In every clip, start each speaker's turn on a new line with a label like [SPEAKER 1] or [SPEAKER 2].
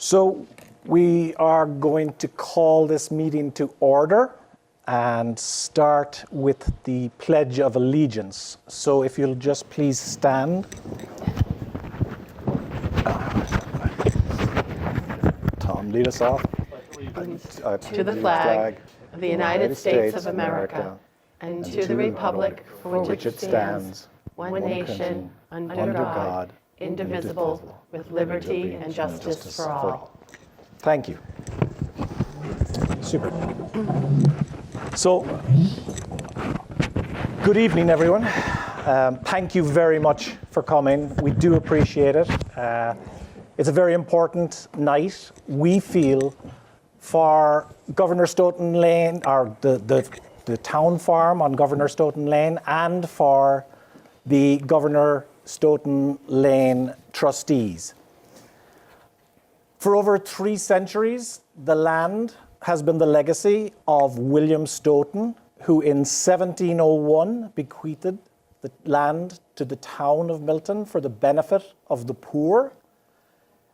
[SPEAKER 1] So we are going to call this meeting to order and start with the Pledge of Allegiance. So if you'll just please stand. Tom, lead us off.
[SPEAKER 2] To the flag of the United States of America and to the republic for which it stands, one nation, under God, indivisible, with liberty and justice for all.
[SPEAKER 1] Thank you. Super. So, good evening, everyone. Thank you very much for coming. We do appreciate it. It's a very important night, we feel, for Governor Stoughton Lane, or the town farm on Governor Stoughton Lane, and for the Governor Stoughton Lane trustees. For over 3 centuries, the land has been the legacy of William Stoughton, who in 1701 bequeathed the land to the town of Milton for the benefit of the poor.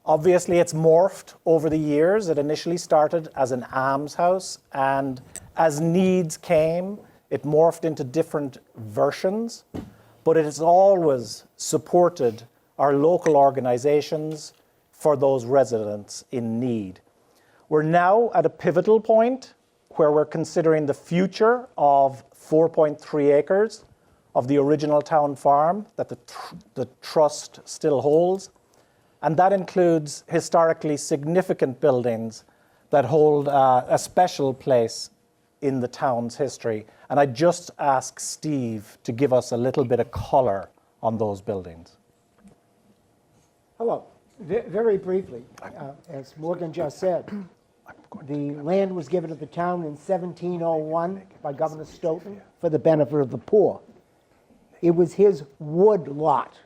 [SPEAKER 1] Obviously, it's morphed over the years. It initially started as an almshouse, and as needs came, it morphed into different versions. But it has always supported our local organizations for those residents in need. We're now at a pivotal point where we're considering the future of 4.3 acres of the original town farm that the trust still holds. And that includes historically significant buildings that hold a special place in the town's history. And I just ask Steve to give us a little bit of color on those buildings.
[SPEAKER 3] Hello. Very briefly, as Morgan just said, the land was given to the town in 1701 by Governor Stoughton for the benefit of the poor. It was his wood lot.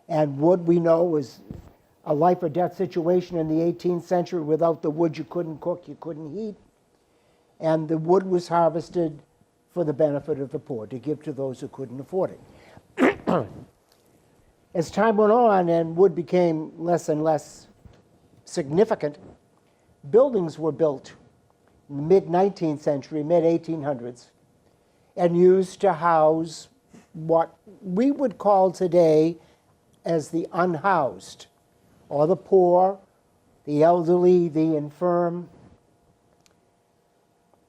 [SPEAKER 3] And wood, we know, was a life or death situation in the 18th century. Without the wood, you couldn't cook, you couldn't heat. And the wood was harvested for the benefit of the poor, to give to those who couldn't afford it. As time went on and wood became less and less significant, buildings were built in the mid-19th century, mid-1800s, and used to house what we would call today as the unhoused, or the poor, the elderly, the infirm.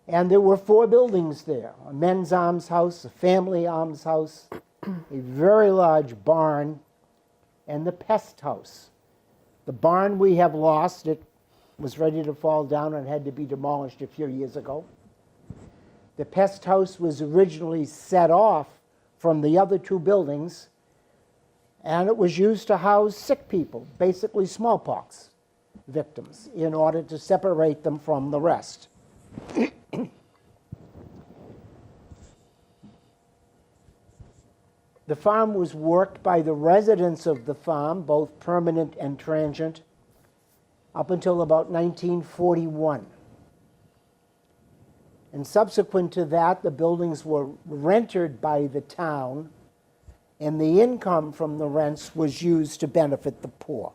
[SPEAKER 3] And there were 4 buildings there: a men's almshouse, a family almshouse, a very large barn, and the pest house. The barn we have lost. It was ready to fall down and had to be demolished a few years ago. The pest house was originally set off from the other 2 buildings, and it was used to house sick people, basically smallpox victims, in order to separate them from the rest. The farm was worked by the residents of the farm, both permanent and transient, up until about 1941. And subsequent to that, the buildings were rented by the town, and the income from the rents was used to benefit the poor.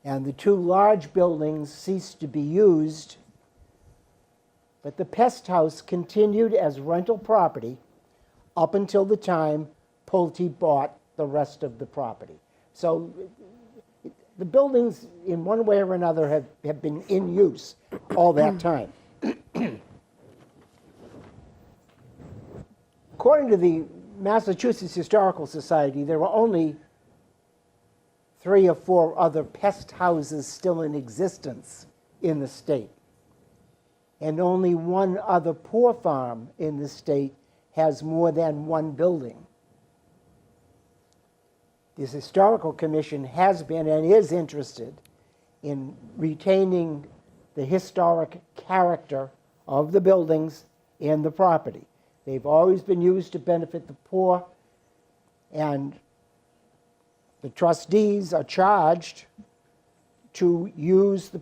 [SPEAKER 3] And the 2 large buildings ceased to be used, but the pest house continued as rental property up until the time Pulte bought the rest of the property. So the buildings, in one way or another, have been in use all that time. According to the Massachusetts Historical Society, there were only 3 or 4 other pest houses still in existence in the state. And only 1 other poor farm in the state has more than 1 building. This Historical Commission has been and is interested in retaining the historic character of the buildings and the property. They've always been used to benefit the poor, and the trustees are charged to use the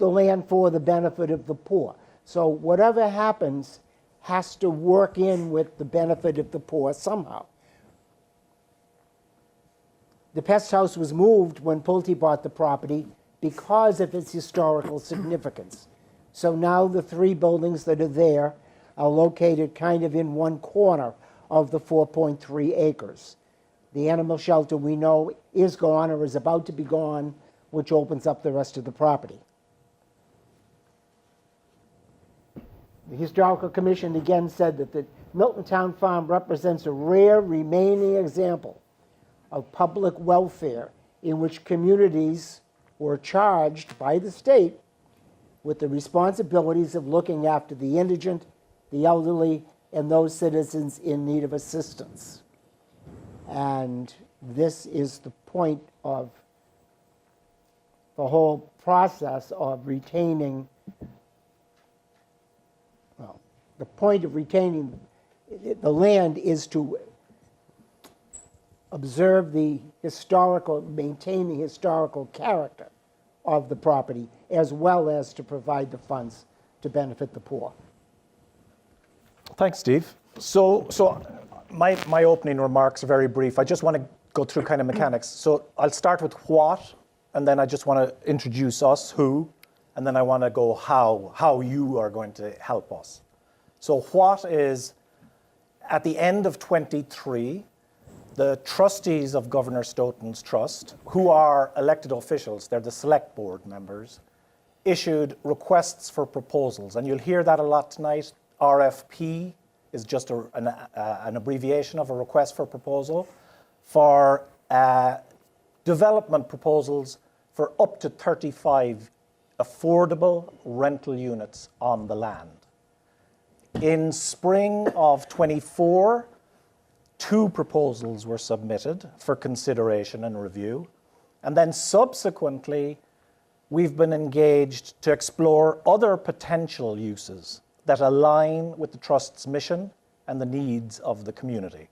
[SPEAKER 3] land for the benefit of the poor. So whatever happens has to work in with the benefit of the poor somehow. The pest house was moved when Pulte bought the property because of its historical significance. So now the 3 buildings that are there are located kind of in one corner of the 4.3 acres. The animal shelter we know is gone or is about to be gone, which opens up the rest of the property. The Historical Commission again said that the Milton Town Farm represents a rare remaining example of public welfare in which communities were charged by the state with the responsibilities of looking after the indigent, the elderly, and those citizens in need of assistance. And this is the point of the whole process of retaining, well, the point of retaining the land is to observe the historical, maintain the historical character of the property, as well as to provide the funds to benefit the poor.
[SPEAKER 1] Thanks, Steve. So my opening remarks are very brief. I just want to go through kind of mechanics. So I'll start with what, and then I just want to introduce us, who, and then I want to go how you are going to help us. So what is, at the end of 23, the trustees of Governor Stoughton's Trust, who are elected officials, they're the select board members, issued requests for proposals. And you'll hear that a lot tonight. RFP is just an abbreviation of a request for proposal for development proposals for up to 35 affordable rental units on the land. In spring of 24, 2 proposals were submitted for consideration and review. And then subsequently, we've been engaged to explore other potential uses that align with the Trust's mission and the needs of the community.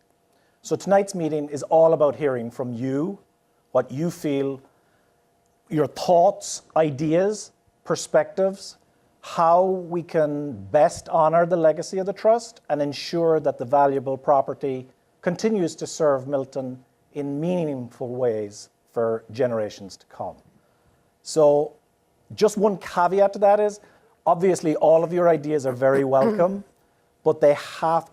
[SPEAKER 1] So tonight's meeting is all about hearing from you, what you feel, your thoughts, ideas, perspectives, how we can best honor the legacy of the Trust and ensure that the valuable property continues to serve Milton in meaningful ways for generations to come. So just one caveat to that is, obviously all of your ideas are very welcome, but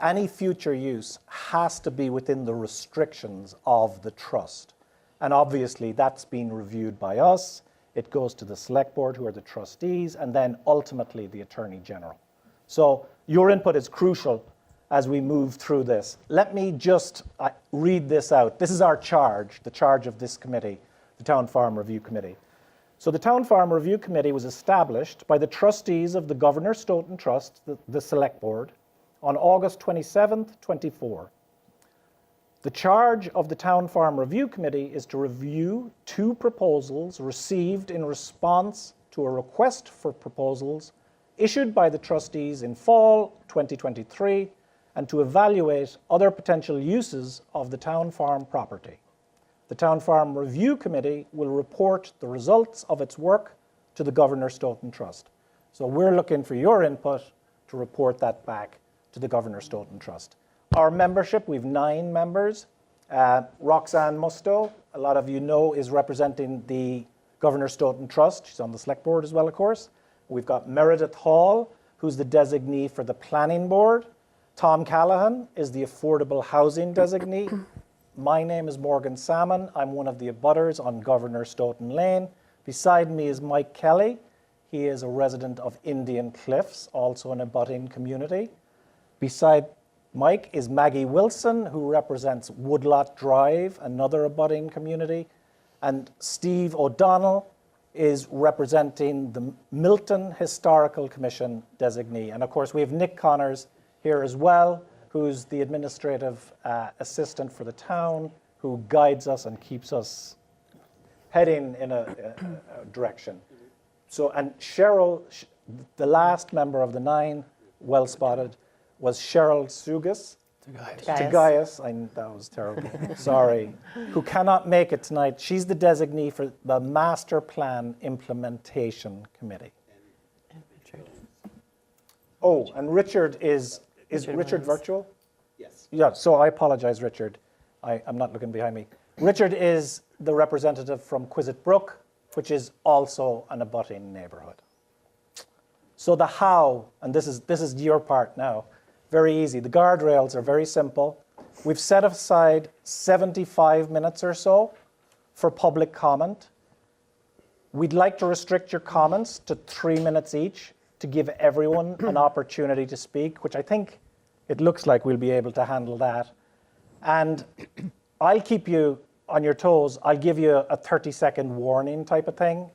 [SPEAKER 1] any future use has to be within the restrictions of the Trust. And obviously that's been reviewed by us. It goes to the select board, who are the trustees, and then ultimately the Attorney General. So your input is crucial as we move through this. Let me just read this out. This is our charge, the charge of this committee, the Town Farm Review Committee. So the Town Farm Review Committee was established by the trustees of the Governor Stoughton Trust, the Select Board, on August 27th, 24. The charge of the Town Farm Review Committee is to review 2 proposals received in response to a request for proposals issued by the trustees in fall 2023, and to evaluate other potential uses of the town farm property. The Town Farm Review Committee will report the results of its work to the Governor Stoughton Trust. So we're looking for your input to report that back to the Governor Stoughton Trust. Our membership, we've 9 members. Roxanne Musto, a lot of you know, is representing the Governor Stoughton Trust. She's on the Select Board as well, of course. We've got Meredith Hall, who's the designee for the Planning Board. Tom Callahan is the Affordable Housing designee. My name is Morgan Salmon. I'm one of the abutters on Governor Stoughton Lane. Beside me is Mike Kelly. He is a resident of Indian Cliffs, also an abutting community. Beside Mike is Maggie Wilson, who represents Woodlot Drive, another abutting community. And Steve O'Donnell is representing the Milton Historical Commission designee. And of course, we have Nick Connors here as well, who's the administrative assistant for the town, who guides us and keeps us heading in a direction. So, and Cheryl, the last member of the 9, well spotted, was Cheryl Sugas. Tagayas, that was terrible, sorry, who cannot make it tonight. She's the designee for the Master Plan Implementation Committee.
[SPEAKER 2] And Richard.
[SPEAKER 1] Oh, and Richard is Richard virtual?
[SPEAKER 4] Yes.
[SPEAKER 1] Yeah, so I apologize, Richard. I'm not looking behind me. Richard is the representative from Quissit Brook, which is also an abutting neighbourhood. So the how, and this is your part now, very easy. The guardrails are very simple. We've set aside 75 minutes or so for public comment. We'd like to restrict your comments to 3 minutes each to give everyone an opportunity to speak, which I think it looks like we'll be able to handle that. And I'll keep you on your toes. I'll give you a 30-second warning type of thing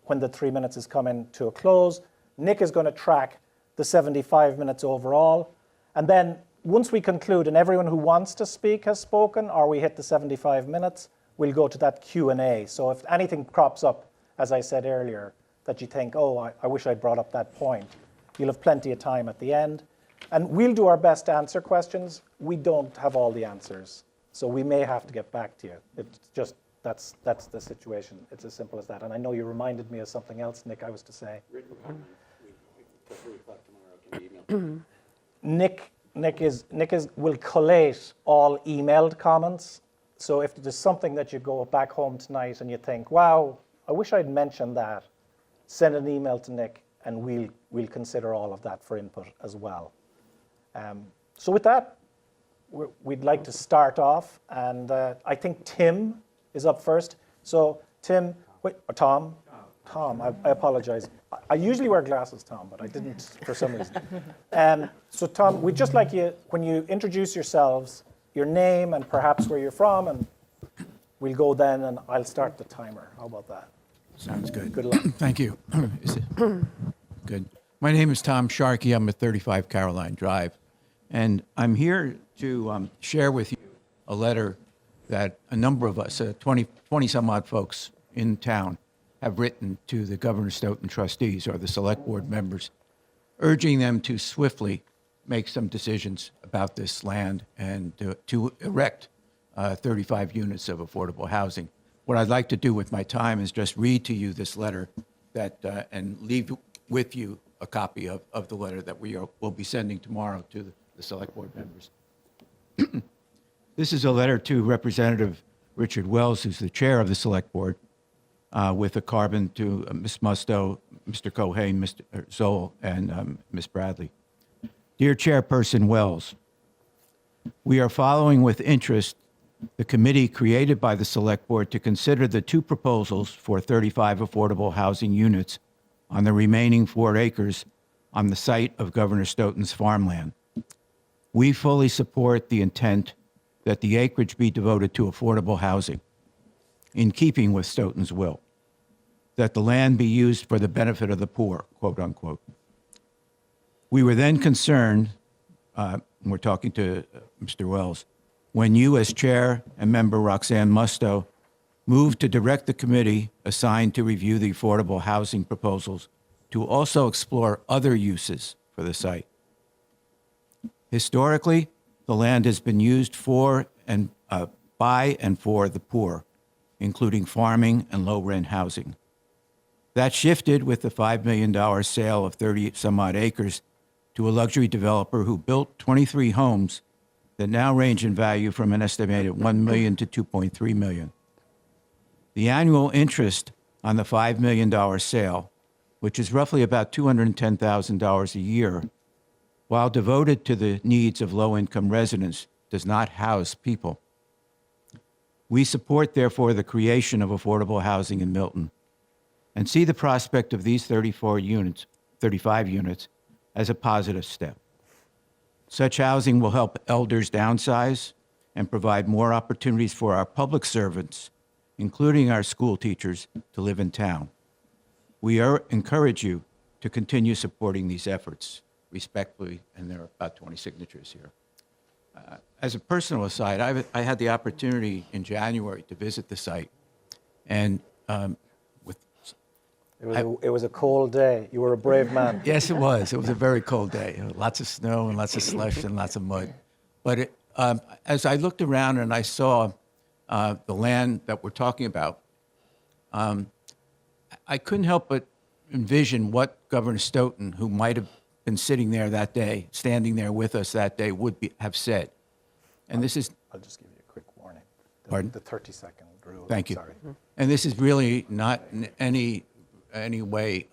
[SPEAKER 1] when the 3 minutes is coming to a close. Nick is going to track the 75 minutes overall. And then once we conclude and everyone who wants to speak has spoken, or we hit the 75 minutes, we'll go to that Q&A. So if anything crops up, as I said earlier, that you think, oh, I wish I'd brought up that point, you'll have plenty of time at the end. And we'll do our best to answer questions. We don't have all the answers, so we may have to get back to you. It's just, that's the situation. It's as simple as that. And I know you reminded me of something else, Nick, I was to say.
[SPEAKER 4] Written comment, till 3 o'clock tomorrow, can be emailed.
[SPEAKER 1] Nick will collate all emailed comments. So if there's something that you go back home tonight and you think, wow, I wish I'd mentioned that, send an email to Nick and we'll consider all of that for input as well. So with that, we'd like to start off, and I think Tim is up first. So Tim, wait, or Tom, I apologize. I usually wear glasses, Tom, but I didn't for some reason. So Tom, we'd just like you, when you introduce yourselves, your name and perhaps where you're from, and we'll go then, and I'll start the timer. How about that?
[SPEAKER 5] Sounds good.
[SPEAKER 1] Good luck.
[SPEAKER 5] Thank you. Is it? Good. My name is Tom Sharkey. I'm at 35 Caroline Drive. And I'm here to share with you a letter that a number of us, 20 some odd folks in town, have written to the Governor Stoughton trustees or the select board members, urging them to swiftly make some decisions about this land and to erect 35 units of affordable housing. What I'd like to do with my time is just read to you this letter and leave with you a copy of the letter that we'll be sending tomorrow to the select board members. This is a letter to Representative Richard Wells, who's the chair of the select board, with a carbon to Ms. Musto, Mr. Cohane, Mr. Zoll, and Ms. Bradley. Dear Chairperson Wells, we are following with interest the committee created by the Select Board to consider the 2 proposals for 35 affordable housing units on the remaining 4 acres on the site of Governor Stoughton's farmland. We fully support the intent that the acreage be devoted to affordable housing, in keeping with Stoughton's will, that the land be used for the benefit of the poor, quote unquote. We were then concerned, we're talking to Mr. Wells, when you as chair and member Roxanne Musto moved to direct the committee assigned to review the affordable housing proposals to also explore other uses for the site. Historically, the land has been used for and by and for the poor, including farming and low-rent housing. That shifted with the $5 million sale of 30 some odd acres to a luxury developer who built 23 homes that now range in value from an estimated $1 million to $2.3 million. The annual interest on the $5 million sale, which is roughly about $210,000 a year, while devoted to the needs of low-income residents, does not house people. We support, therefore, the creation of affordable housing in Milton and see the prospect of these 35 units, as a positive step. Such housing will help elders downsize and provide more opportunities for our public servants, including our school teachers, to live in town. We encourage you to continue supporting these efforts respectfully, and there are about 20 signatures here. As a personal aside, I had the opportunity in January to visit the site, and
[SPEAKER 1] It was a cold day. You were a brave man.
[SPEAKER 5] yes, it was. It was a very cold day. Lots of snow and lots of slush and lots of mud. But as I looked around and I saw the land that we're talking about, I couldn't help but envision what Governor Stoughton, who might have been sitting there that day, standing there with us that day, have said. And this is...
[SPEAKER 1] I'll just give you a quick warning.
[SPEAKER 5] Pardon?
[SPEAKER 1] The 30-second rule.
[SPEAKER 5] Thank you.
[SPEAKER 1] Sorry.
[SPEAKER 5] And this is really not in any way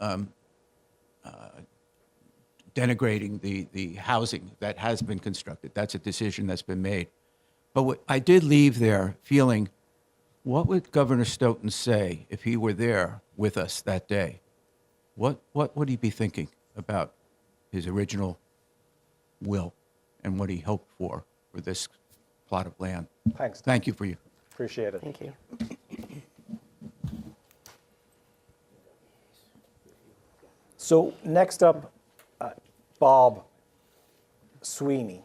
[SPEAKER 5] denigrating the housing that has been constructed. That's a decision that's been made. But what I did leave there feeling, what would Governor Stoughton say if he were there with us that day? What would he be thinking about his original will and what he hoped for this plot of land?
[SPEAKER 1] Thanks.
[SPEAKER 5] Thank you for you.
[SPEAKER 1] Appreciate it.
[SPEAKER 2] Thank you.
[SPEAKER 1] So next up, Bob Sweeney.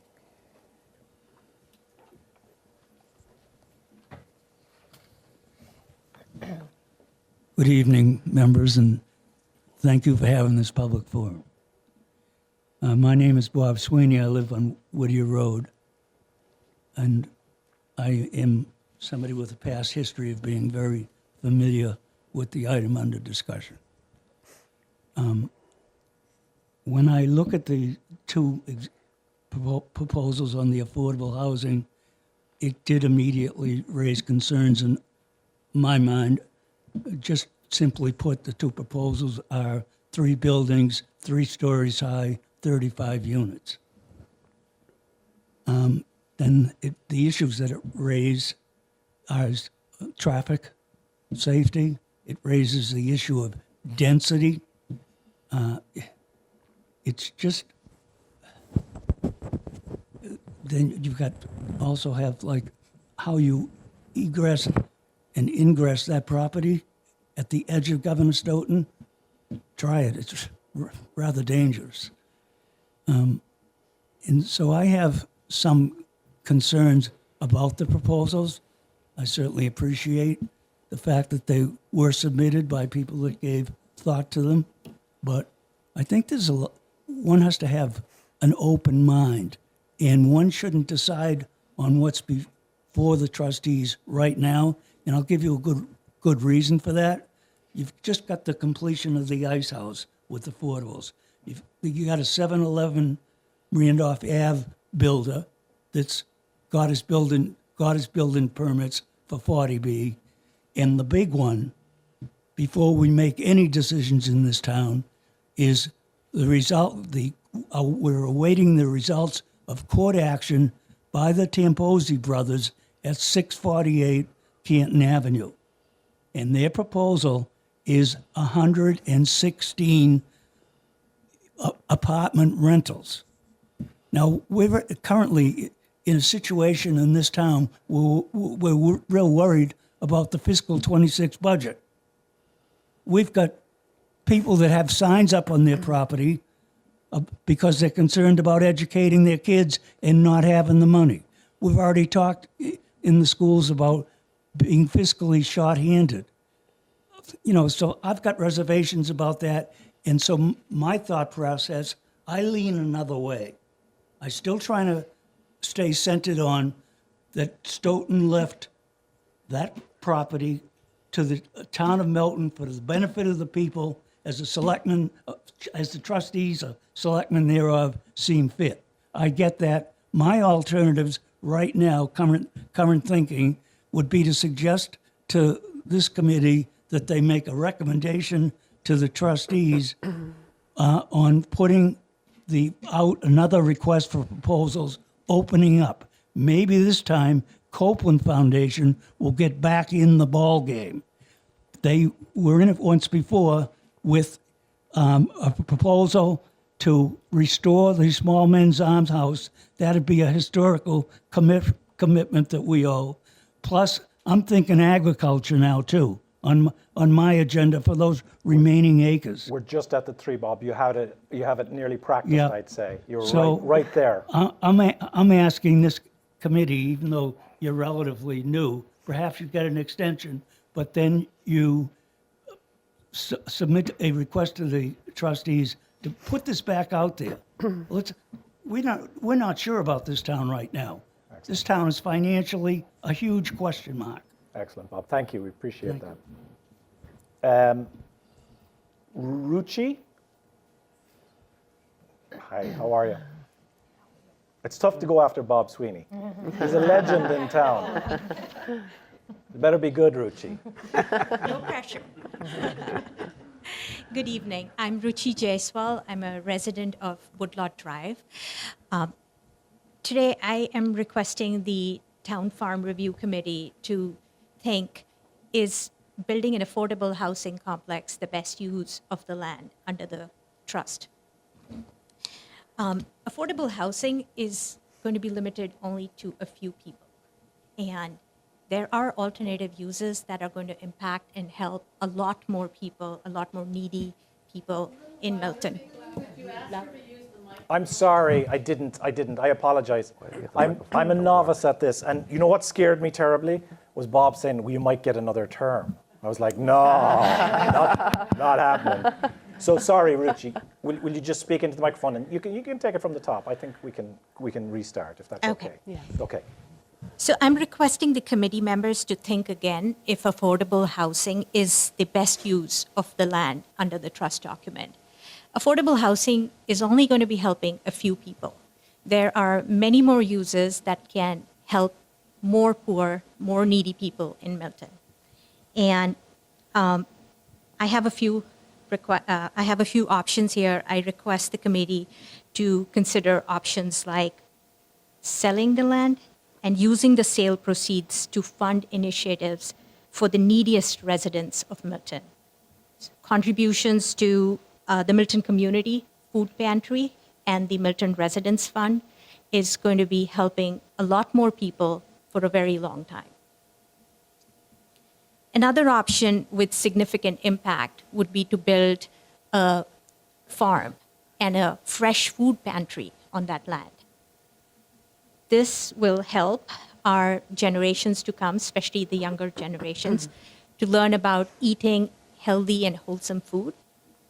[SPEAKER 6] Good evening, members, and thank you for having this public forum. My name is Bob Sweeney. I live on Whittier Road, and I am somebody with a past history of being very familiar with the item under discussion. When I look at the two proposals on the affordable housing, it did immediately raise concerns in my mind. Just simply put, the two proposals are 3 buildings, 3 stories high, 35 units. Then the issues that it raises are traffic, safety. It raises the issue of density. It's just, then you've got, also have like how you egress and ingress that property at the edge of Governor Stoughton. Try it, it's rather dangerous. And so I have some concerns about the proposals. I certainly appreciate the fact that they were submitted by people that gave thought to them, but I think one has to have an open mind, and one shouldn't decide on what's before the trustees right now, and I'll give you a good reason for that. You've just got the completion of the ice house with affordables. You got a 7-Eleven Randolph Ave builder that's got his building permits for 40B, and the big one, before we make any decisions in this town, is the result. We're awaiting the results of court action by the Tamposi brothers at 648 Canton Avenue, and their proposal is 116 apartment rentals. Now, we're currently in a situation in this town where we're real worried about the fiscal 26 budget. We've got people that have signs up on their property because they're concerned about educating their kids and not having the money. We've already talked in the schools about being fiscally short-handed. So I've got reservations about that. And so my thought process, I lean another way. I'm still trying to stay centered on that Stoughton left that property to the town of Milton for the benefit of the people as the selectmen, as the trustees or selectmen thereof seem fit. I get that. My alternatives right now, current thinking, would be to suggest to this committee that they make a recommendation to the trustees on putting out another request for proposals, opening up. Maybe this time Copeland Foundation will get back in the ball game. They were in it once before with a proposal to restore the Small Men's Arms House. That'd be a historical commitment that we owe. Plus, I'm thinking agriculture now too on my agenda for those remaining acres.
[SPEAKER 1] We're just at the 3, Bob. You have it nearly practiced,
[SPEAKER 6] Yeah.
[SPEAKER 1] I'd say. You're
[SPEAKER 6] So,
[SPEAKER 1] right there.
[SPEAKER 6] I'm asking this committee, even though you're relatively new, perhaps you get an extension, but then you submit a request to the trustees to put this back out there. We're not sure about this town right now.
[SPEAKER 1] Excellent.
[SPEAKER 6] This town is financially a huge question mark.
[SPEAKER 1] Excellent, Bob. Thank you. We appreciate that. Ruchi? Hi, how are you? It's tough to go after Bob Sweeney. He's a legend in town. It better be good, Ruchi.
[SPEAKER 7] No pressure. Good evening. I'm Ruchi Jaiswal. I'm a resident of Woodlot Drive. Today, I am requesting the Town Farm Review Committee to think, is building an affordable housing complex the best use of the land under the trust? Affordable housing is going to be limited only to a few people. And there are alternative uses that are going to impact and help a lot more people, a lot more needy people in Milton.
[SPEAKER 1] I'm sorry, I didn't. I apologize. I'm a novice at this, and you know what scared me terribly was Bob saying, well, you might get another term. I was like, no, not happening. So sorry, Ruchi. Will you just speak into the microphone, and you can take it from the top. I think we can restart if that's okay. Okay.
[SPEAKER 7] So I'm requesting the committee members to think again if affordable housing is the best use of the land under the trust document. Affordable housing is only going to be helping a few people. There are many more uses that can help more poor, more needy people in Milton. And I have a few options here. I request the committee to consider options like selling the land and using the sale proceeds to fund initiatives for the neediest residents of Milton. Contributions to the Milton Community Food Pantry and the Milton Residents Fund is going to be helping a lot more people for a very long time. Another option with significant impact would be to build a farm and a fresh food pantry on that land. This will help our generations to come, especially the younger generations, to learn about eating healthy and wholesome food.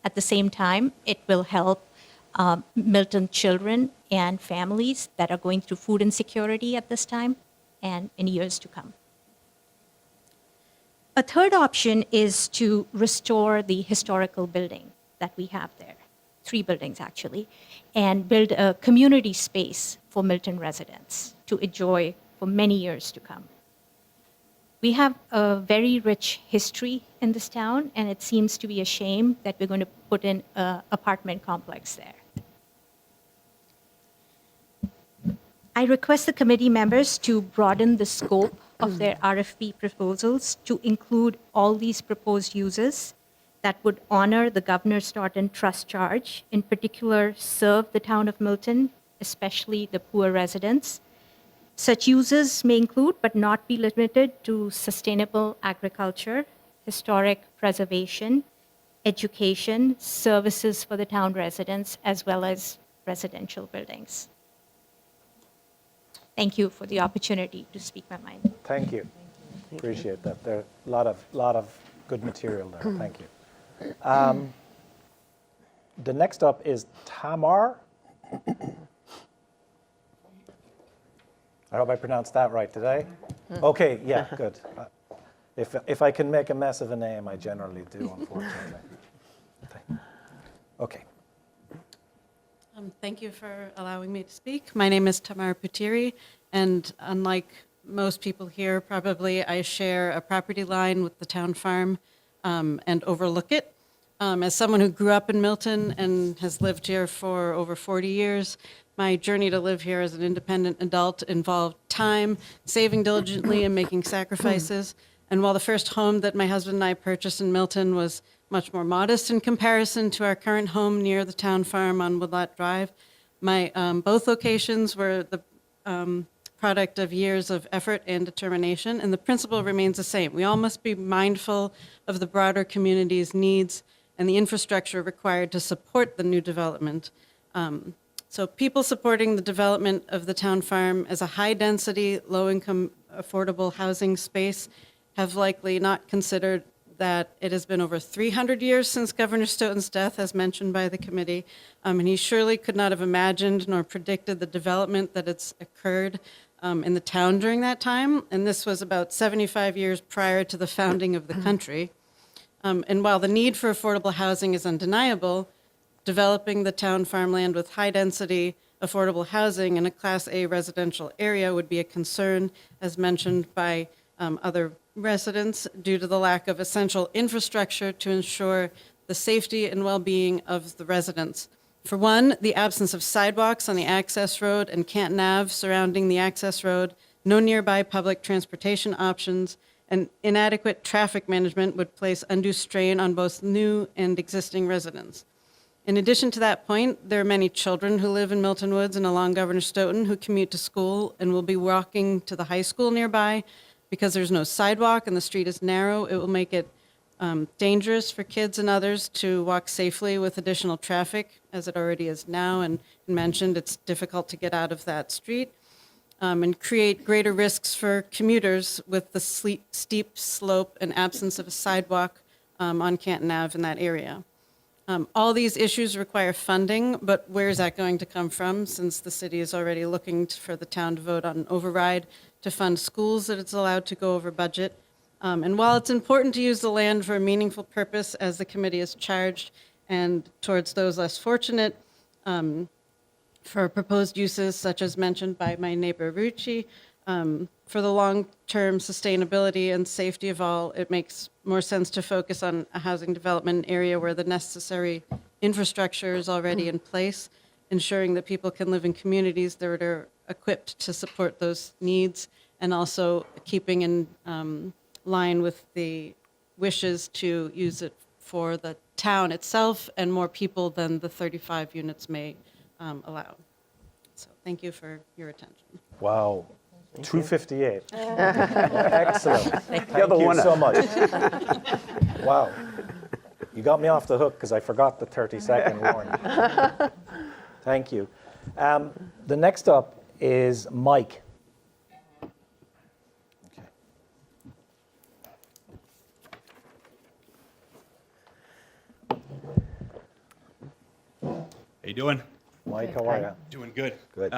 [SPEAKER 7] At the same time, it will help Milton children and families that are going through food insecurity at this time and in years to come. A third option is to restore the historical building that we have there, 3 buildings actually, and build a community space for Milton residents to enjoy for many years to come. We have a very rich history in this town, and it seems to be a shame that we're going to put in an apartment complex there. I request the committee members to broaden the scope of their RFP proposals to include all these proposed uses that would honor the Governor Stoughton Trust charge, in particular serve the town of Milton, especially the poor residents. Such uses may include, but not be limited to, sustainable agriculture, historic preservation, education, services for the town residents, as well as residential buildings. Thank you for the opportunity to speak my mind.
[SPEAKER 1] Thank you. Appreciate that. There are a lot of good material there. Thank you. The next up is Tamar. I hope I pronounced that right, did I? Okay, yeah, good. If I can make a mess of a name, I generally do, unfortunately. Okay.
[SPEAKER 8] Thank you for allowing me to speak. My name is Tamar Putiri, and unlike most people here, probably I share a property line with the town farm and overlook it. As someone who grew up in Milton and has lived here for over 40 years, my journey to live here as an independent adult involved time, saving diligently, and making sacrifices. And while the first home that my husband and I purchased in Milton was much more modest in comparison to our current home near the town farm on Woodlot Drive, my both locations were the product of years of effort and determination, and the principle remains the same. We all must be mindful of the broader community's needs and the infrastructure required to support the new development. So people supporting the development of the town farm as a high-density, low-income, affordable housing space have likely not considered that it has been over 300 years since Governor Stoughton's death, as mentioned by the committee, and he surely could not have imagined nor predicted the development that has occurred in the town during that time, and this was about 75 years prior to the founding of the country. And while the need for affordable housing is undeniable, developing the town farmland with high-density, affordable housing in a Class A residential area would be a concern, as mentioned by other residents, due to the lack of essential infrastructure to ensure the safety and well-being of the residents. For one, the absence of sidewalks on the access road and Canton Ave surrounding the access road, no nearby public transportation options, and inadequate traffic management would place undue strain on both new and existing residents. In addition to that point, there are many children who live in Milton Woods and along Governor Stoughton who commute to school and will be walking to the high school nearby. Because there's no sidewalk and the street is narrow, it will make it dangerous for kids and others to walk safely with additional traffic, as it already is now. And mentioned, it's difficult to get out of that street, and create greater risks for commuters with the steep slope and absence of a sidewalk on Canton Ave in that area. All these issues require funding, but where is that going to come from, since the city is already looking for the town to vote on an override to fund schools that it's allowed to go over budget? And while it's important to use the land for a meaningful purpose, as the committee is charged, and towards those less fortunate, for proposed uses such as mentioned by my neighbor Rucci, for the long-term sustainability and safety of all, it makes more sense to focus on a housing development area where the necessary infrastructure is already in place, ensuring that people can live in communities that are equipped to support those needs, and also keeping in line with the wishes to use it for the town itself and more people than the 35 units may allow. So thank you for your attention.
[SPEAKER 1] Wow. 258. Excellent. Thank you so much. Wow. You got me off the hook because I forgot the 30-second warning. Thank you. The next up is Mike. Okay.
[SPEAKER 9] How you doing?
[SPEAKER 1] Mike, how are you?
[SPEAKER 9] Doing good.
[SPEAKER 1] Good.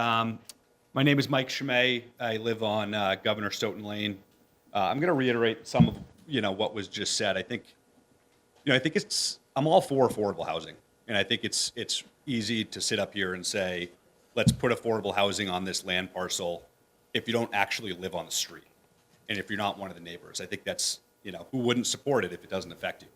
[SPEAKER 9] My name is Mike Chimay. I live on Governor Stoughton Lane. I'm going to reiterate some of what was just said. I think I'm all for affordable housing, and I think it's easy to sit up here and say, let's put affordable housing on this land parcel if you don't actually live on the street, and if you're not one of the neighbors. I think that's who wouldn't support it if it doesn't affect you.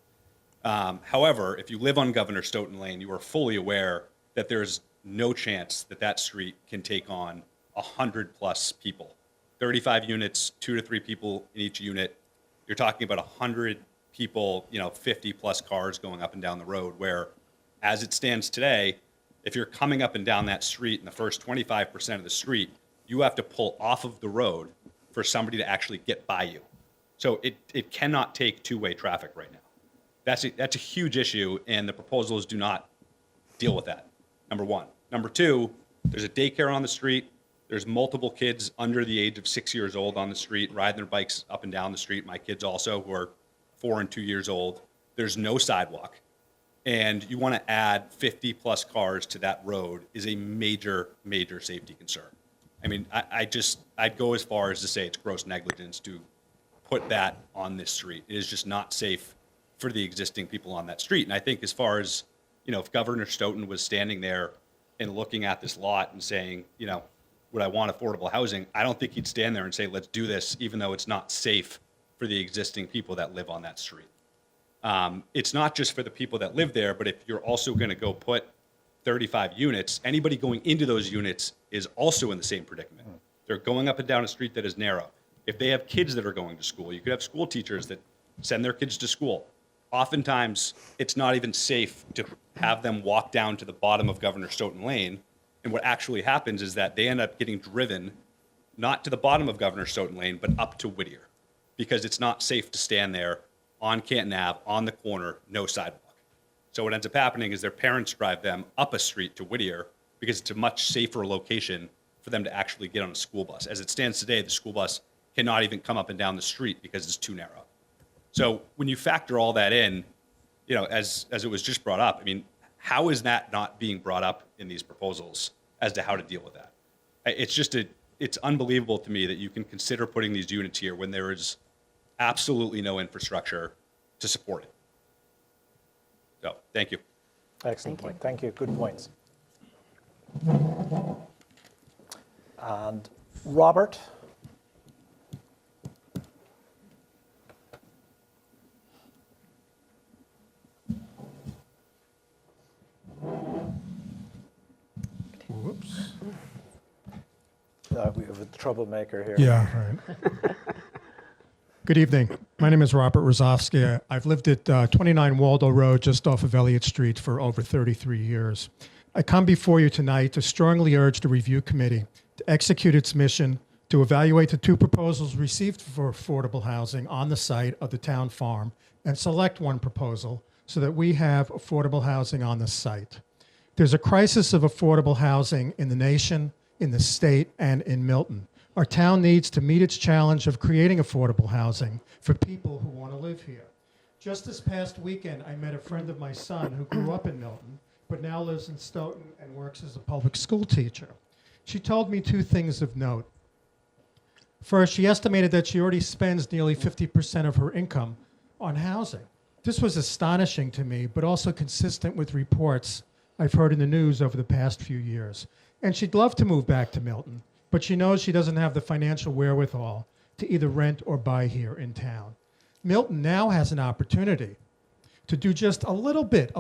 [SPEAKER 9] However, if you live on Governor Stoughton Lane, you are fully aware that there's no chance that that street can take on 100+ people. 35 units, 2 to 3 people in each unit. You're talking about 100 people, 50+ cars going up and down the road, where as it stands today, if you're coming up and down that street in the first 25% of the street, you have to pull off of the road for somebody to actually get by you. So it cannot take two-way traffic right now. That's a huge issue, and the proposals do not deal with that, number one. Number two, there's a daycare on the street. There's multiple kids under the age of 6 years old on the street, riding their bikes up and down the street. My kids also, who are 4 and 2 years old. There's no sidewalk. And you want to add 50+ cars to that road is a major, major safety concern. I mean, I'd go as far as to say it's gross negligence to put that on this street. It is just not safe for the existing people on that street. And I think as far as, if Governor Stoughton was standing there and looking at this lot and saying, would I want affordable housing? I don't think he'd stand there and say, let's do this, even though it's not safe for the existing people that live on that street. It's not just for the people that live there, but if you're also going to go put 35 units, anybody going into those units is also in the same predicament. They're going up and down a street that is narrow. If they have kids that are going to school, you could have school teachers that send their kids to school. Oftentimes, it's not even safe to have them walk down to the bottom of Governor Stoughton Lane. And what actually happens is that they end up getting driven not to the bottom of Governor Stoughton Lane, but up to Whittier, because it's not safe to stand there on Canton Ave, on the corner, no sidewalk. So what ends up happening is their parents drive them up a street to Whittier because it's a much safer location for them to actually get on a school bus. As it stands today, the school bus cannot even come up and down the street because it's too narrow. So when you factor all that in, as it was just brought up, I mean, how is that not being brought up in these proposals as to how to deal with that? It's unbelievable to me that you can consider putting these units here when there is absolutely no infrastructure to support it. So, thank you.
[SPEAKER 1] Excellent point. Thank you. Good points. And Robert?
[SPEAKER 10] Whoops.
[SPEAKER 1] We have a troublemaker here.
[SPEAKER 10] Yeah, right. Good evening. My name is Robert Rozovsky. I've lived at 29 Waldo Road, just off of Elliott Street, for over 33 years. I come before you tonight to strongly urge the review committee to execute its mission to evaluate the 2 proposals received for affordable housing on the site of the town farm and select one proposal so that we have affordable housing on the site. There's a crisis of affordable housing in the nation, in the state, and in Milton. Our town needs to meet its challenge of creating affordable housing for people who want to live here. Just this past weekend, I met a friend of my son who grew up in Milton, but now lives in Stoughton and works as a public school teacher. She told me 2 things of note. First, she estimated that she already spends nearly 50% of her income on housing. This was astonishing to me, but also consistent with reports I've heard in the news over the past few years. And she'd love to move back to Milton, but she knows she doesn't have the financial wherewithal to either rent or buy here in town. Milton now has an opportunity to do just a little bit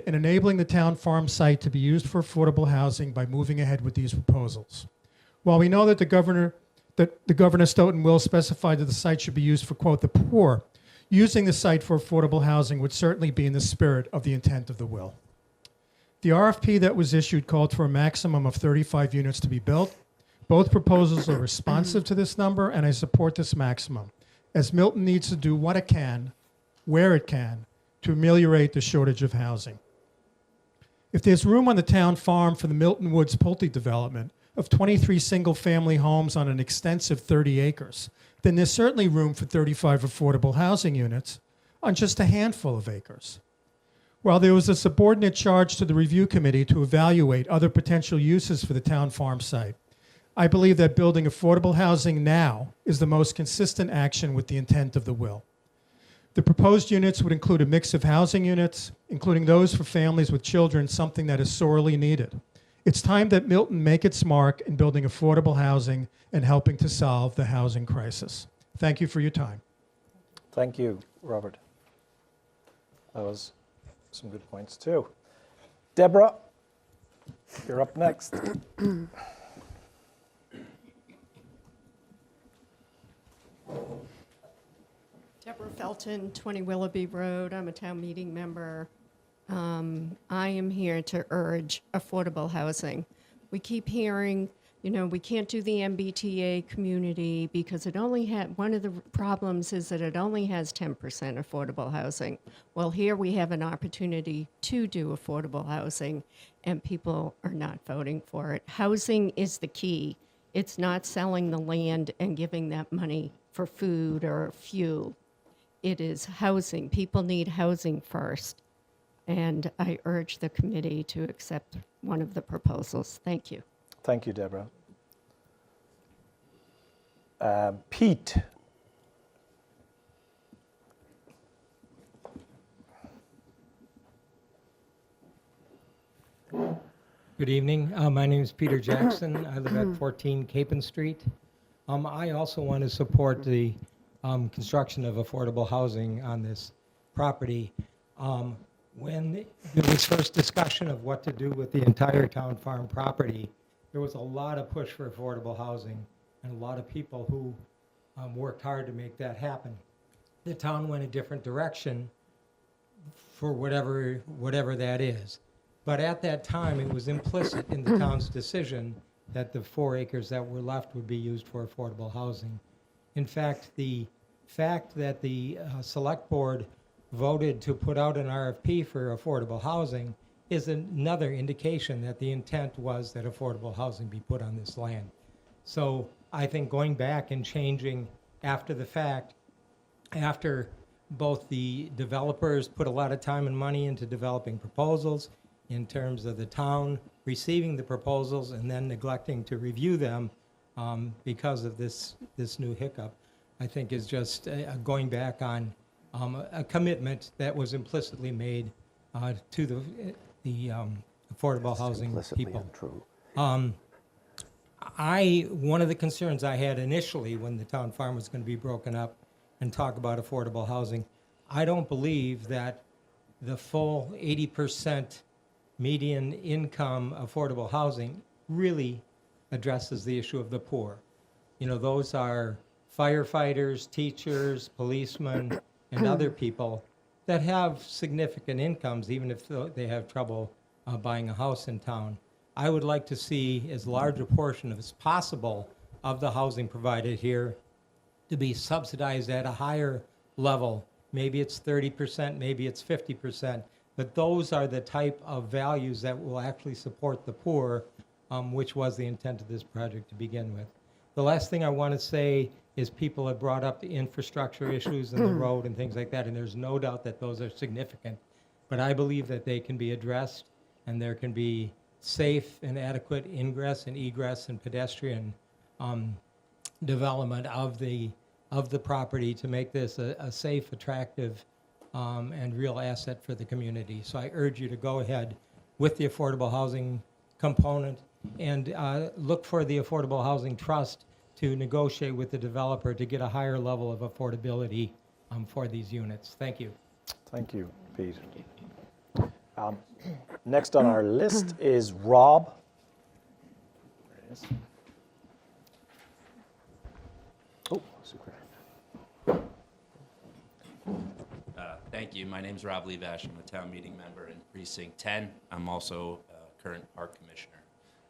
[SPEAKER 10] in enabling the town farm site to be used for affordable housing by moving ahead with these proposals. While we know that the Governor Stoughton will specify that the site should be used for, quote, the poor, using the site for affordable housing would certainly be in the spirit of the intent of the will. The RFP that was issued called for a maximum of 35 units to be built. Both proposals are responsive to this number, and I support this maximum, as Milton needs to do what it can, where it can, to ameliorate the shortage of housing. If there's room on the town farm for the Milton Woods Pulte development of 23 single-family homes on an extensive 30 acres, then there's certainly room for 35 affordable housing units on just a handful of acres. While there was a subordinate charge to the review committee to evaluate other potential uses for the town farm site, I believe that building affordable housing now is the most consistent action with the intent of the will. The proposed units would include a mix of housing units, including those for families with children, something that is sorely needed. It's time that Milton make its mark in building affordable housing and helping to solve the housing crisis. Thank you for your time.
[SPEAKER 1] Thank you, Robert. That was some good points, too. Deborah, you're up next.
[SPEAKER 11] Deborah Felton, 20 Willoughby Road. I'm a town meeting member. I am here to urge affordable housing. We keep hearing, we can't do the MBTA community because it only had, one of the problems is that it only has 10% affordable housing. Well, here we have an opportunity to do affordable housing, and people are not voting for it. Housing is the key. It's not selling the land and giving that money for food or fuel. It is housing. People need housing first. And I urge the committee to accept one of the proposals. Thank you.
[SPEAKER 1] Thank you, Deborah. Pete.
[SPEAKER 12] Good evening. My name is Peter Jackson. I live at 14 Capon Street. I also want to support the construction of affordable housing on this property. When there was first discussion of what to do with the entire town farm property, there was a lot of push for affordable housing and a lot of people who worked hard to make that happen. The town went a different direction for whatever that is. But at that time, it was implicit in the town's decision that the 4 acres that were left would be used for affordable housing. In fact, the fact that the select board voted to put out an RFP for affordable housing is another indication that the intent was that affordable housing be put on this land. So I think going back and changing after the fact, after both the developers put a lot of time and money into developing proposals, in terms of the town receiving the proposals and then neglecting to review them because of this new hiccup, I think is just going back on a commitment that was implicitly made to the affordable housing people.
[SPEAKER 13] Untrue.
[SPEAKER 12] One of the concerns I had initially when the town farm was going to be broken up and talk about affordable housing, I don't believe that the full 80% median income affordable housing really addresses the issue of the poor. You know, those are firefighters, teachers, policemen, and other people that have significant incomes, even if they have trouble buying a house in town. I would like to see as large a portion as possible of the housing provided here to be subsidized at a higher level. Maybe it's 30%, maybe it's 50%, but those are the type of values that will actually support the poor, which was the intent of this project to begin with. The last thing I want to say is people have brought up the infrastructure issues and the road and things like that, and there's no doubt that those are significant. But I believe that they can be addressed, and there can be safe and adequate ingress and egress and pedestrian development of the property to make this a safe, attractive, and real asset for the community. So I urge you to go ahead with the affordable housing component and look for the Affordable Housing Trust to negotiate with the developer to get a higher level of affordability for these units. Thank you.
[SPEAKER 1] Thank you, Pete. Next on our list is Rob. There it is. Oh, super.
[SPEAKER 13] Thank you. My name's Rob Levash. I'm a town meeting member in Precinct 10. I'm also a current park commissioner.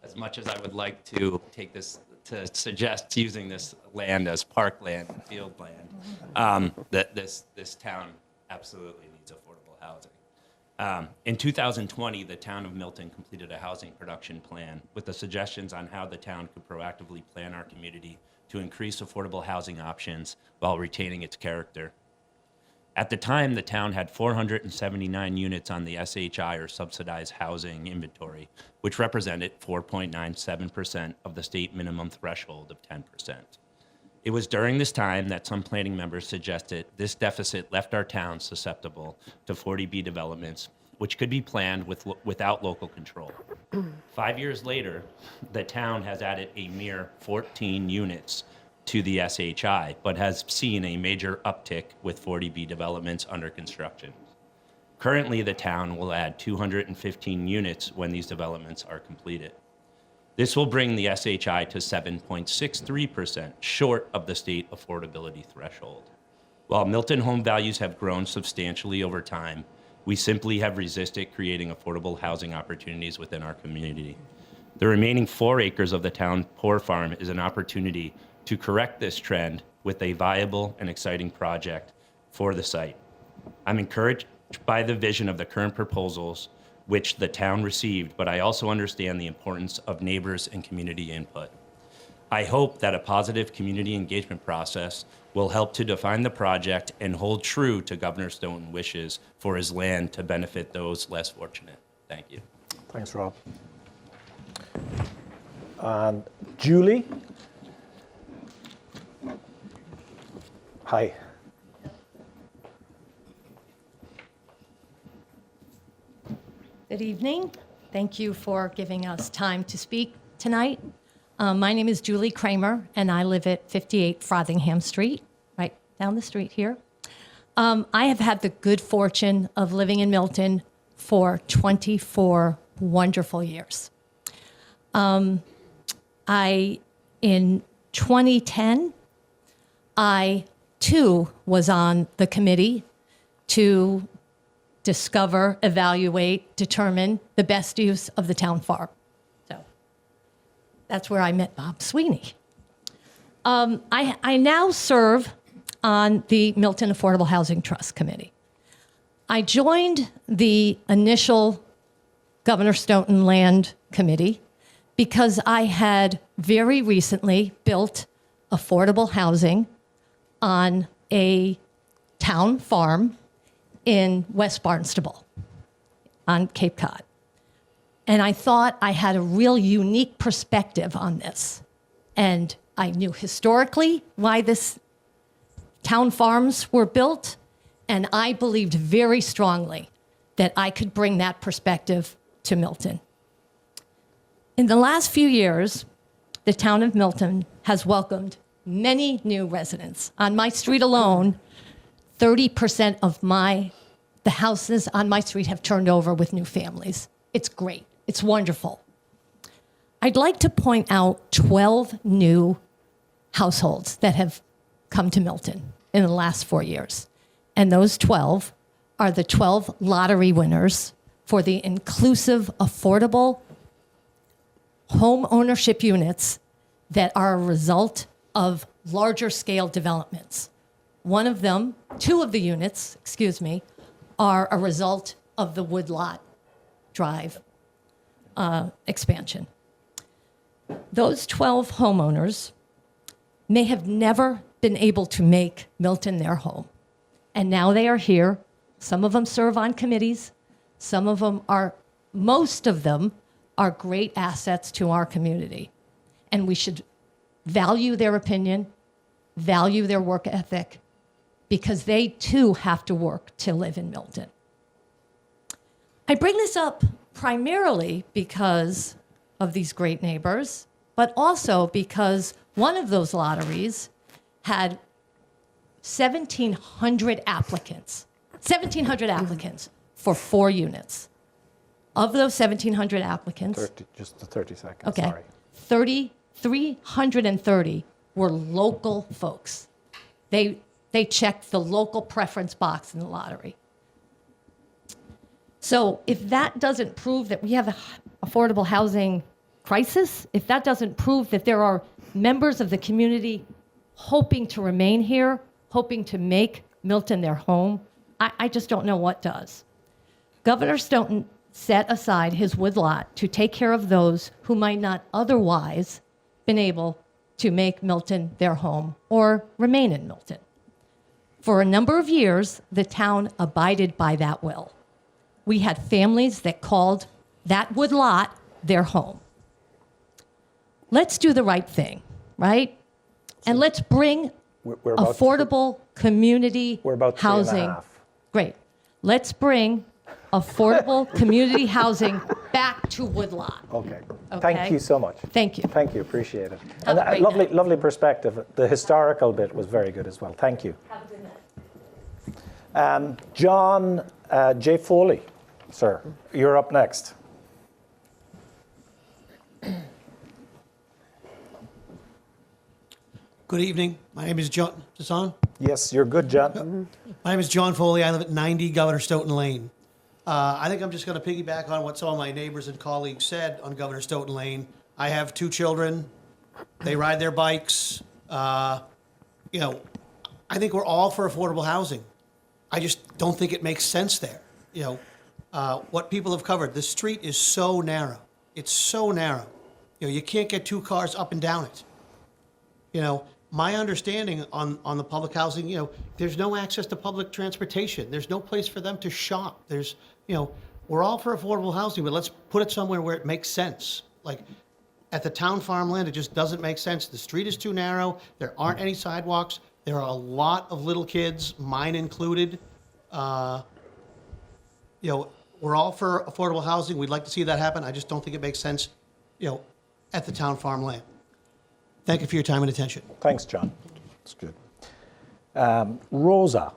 [SPEAKER 13] As much as I would like to take this to suggest using this land as parkland and field land, that this town absolutely needs affordable housing. In 2020, the town of Milton completed a housing production plan with the suggestions on how the town could proactively plan our community to increase affordable housing options while retaining its character. At the time, the town had 479 units on the SHI, or subsidized housing inventory, which represented 4.97% of the state minimum threshold of 10%. It was during this time that some planning members suggested this deficit left our town susceptible to 40B developments, which could be planned without local control. 5 years later, the town has added a mere 14 units to the SHI, but has seen a major uptick with 40B developments under construction. Currently, the town will add 215 units when these developments are completed. This will bring the SHI to 7.63%, short of the state affordability threshold. While Milton home values have grown substantially over time, we simply have resisted creating affordable housing opportunities within our community. The remaining 4 acres of the town poor farm is an opportunity to correct this trend with a viable and exciting project for the site. I'm encouraged by the vision of the current proposals which the town received, but I also understand the importance of neighbors and community input. I hope that a positive community engagement process will help to define the project and hold true to Governor Stoughton's wishes for his land to benefit those less fortunate. Thank you.
[SPEAKER 1] Thanks, Rob. And Julie? Hi.
[SPEAKER 14] Good evening. Thank you for giving us time to speak tonight. My name is Julie Kramer, and I live at 58 Frothingham Street, right down the street here. I have had the good fortune of living in Milton for 24 wonderful years. In 2010, I too was on the committee to discover, evaluate, determine the best use of the town farm. So that's where I met Bob Sweeney. I now serve on the Milton Affordable Housing Trust Committee. I joined the initial Governor Stoughton Land Committee because I had very recently built affordable housing on a town farm in West Barnstable on Cape Cod. And I thought I had a real unique perspective on this. And I knew historically why this town farms were built, and I believed very strongly that I could bring that perspective to Milton. In the last few years, the town of Milton has welcomed many new residents. On my street alone, 30% of the houses on my street have turned over with new families. It's great. It's wonderful. I'd like to point out 12 new households that have come to Milton in the last 4 years. And those 12 are the 12 lottery winners for the inclusive, affordable home ownership units that are a result of larger scale developments. Two of the units, are a result of the Woodlot Drive expansion. Those 12 homeowners may have never been able to make Milton their home. And now they are here. Some of them serve on committees. Most of them are great assets to our community. And we should value their opinion, value their work ethic, because they too have to work to live in Milton. I bring this up primarily because of these great neighbors, but also because one of those lotteries had 1,700 applicants for 4 units. Of those 1,700 applicants,
[SPEAKER 1] Just 30 seconds,
[SPEAKER 14] okay,
[SPEAKER 1] sorry.
[SPEAKER 14] 330 were local folks. They checked the local preference box in the lottery. So if that doesn't prove that we have an affordable housing crisis, if that doesn't prove that there are members of the community hoping to remain here, hoping to make Milton their home, I just don't know what does. Governor Stoughton set aside his woodlot to take care of those who might not otherwise been able to make Milton their home or remain in Milton. For a number of years, the town abided by that will. We had families that called that woodlot their home. Let's do the right thing, right? And let's bring
[SPEAKER 1] We're about
[SPEAKER 14] affordable community
[SPEAKER 1] We're about 3.5.
[SPEAKER 14] housing. Great. Let's bring affordable community housing back to Woodlot.
[SPEAKER 1] Okay.
[SPEAKER 14] Okay.
[SPEAKER 1] Thank you so much.
[SPEAKER 14] Thank you.
[SPEAKER 1] Thank you. Appreciate it.
[SPEAKER 14] Have
[SPEAKER 1] And
[SPEAKER 14] a great
[SPEAKER 1] lovely,
[SPEAKER 14] night.
[SPEAKER 1] lovely perspective. The historical bit was very good as well. Thank you.
[SPEAKER 14] Have a good night.
[SPEAKER 1] John J. Foley, sir, you're up next.
[SPEAKER 15] Good evening. My name is John. Is this on?
[SPEAKER 1] Yes, you're good, John.
[SPEAKER 15] My name is John Foley. I live at 90 Governor Stoughton Lane. I think I'm just going to piggyback on what some of my neighbors and colleagues said on Governor Stoughton Lane. I have 2 children. They ride their bikes. I think we're all for affordable housing. I just don't think it makes sense there. What people have covered, the street is so narrow. It's so narrow. You can't get 2 cars up and down it. My understanding on the public housing, there's no access to public transportation. There's no place for them to shop. We're all for affordable housing, but let's put it somewhere where it makes sense. Like at the town farmland, it just doesn't make sense. The street is too narrow. There aren't any sidewalks. There are a lot of little kids, mine included. We're all for affordable housing. We'd like to see that happen. I just don't think it makes sense, at the town farmland. Thank you for your time and attention.
[SPEAKER 1] Thanks, John. That's good. Rosa.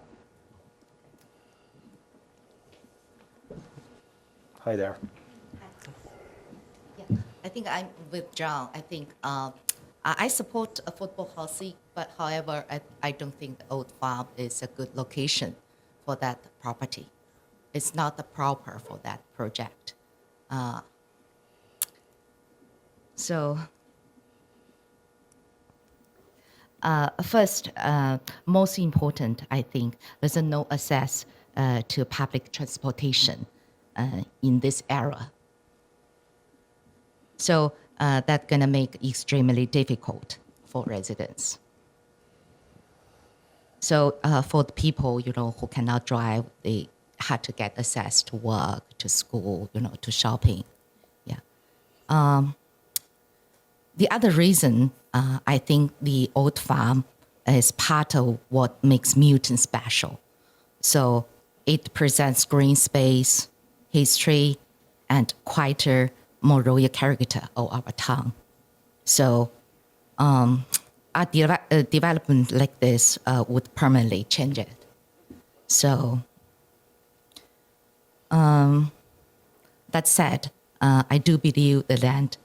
[SPEAKER 1] Hi there.
[SPEAKER 16] Yeah, I think I'm with John. I think I support affordable housing, but however, I don't think the old farm is a good location for that property. It's not the proper for that project. First, most important, I think, there's no access to public transportation in this era. So that's going to make extremely difficult for residents. So for the people, who cannot drive, they had to get access to work, to school, to shopping. Yeah. The other reason, I think the old farm is part of what makes Milton special. So it presents green space, history, and quieter more royal character of our town. So a development like this would permanently change it. So that said, I do believe the land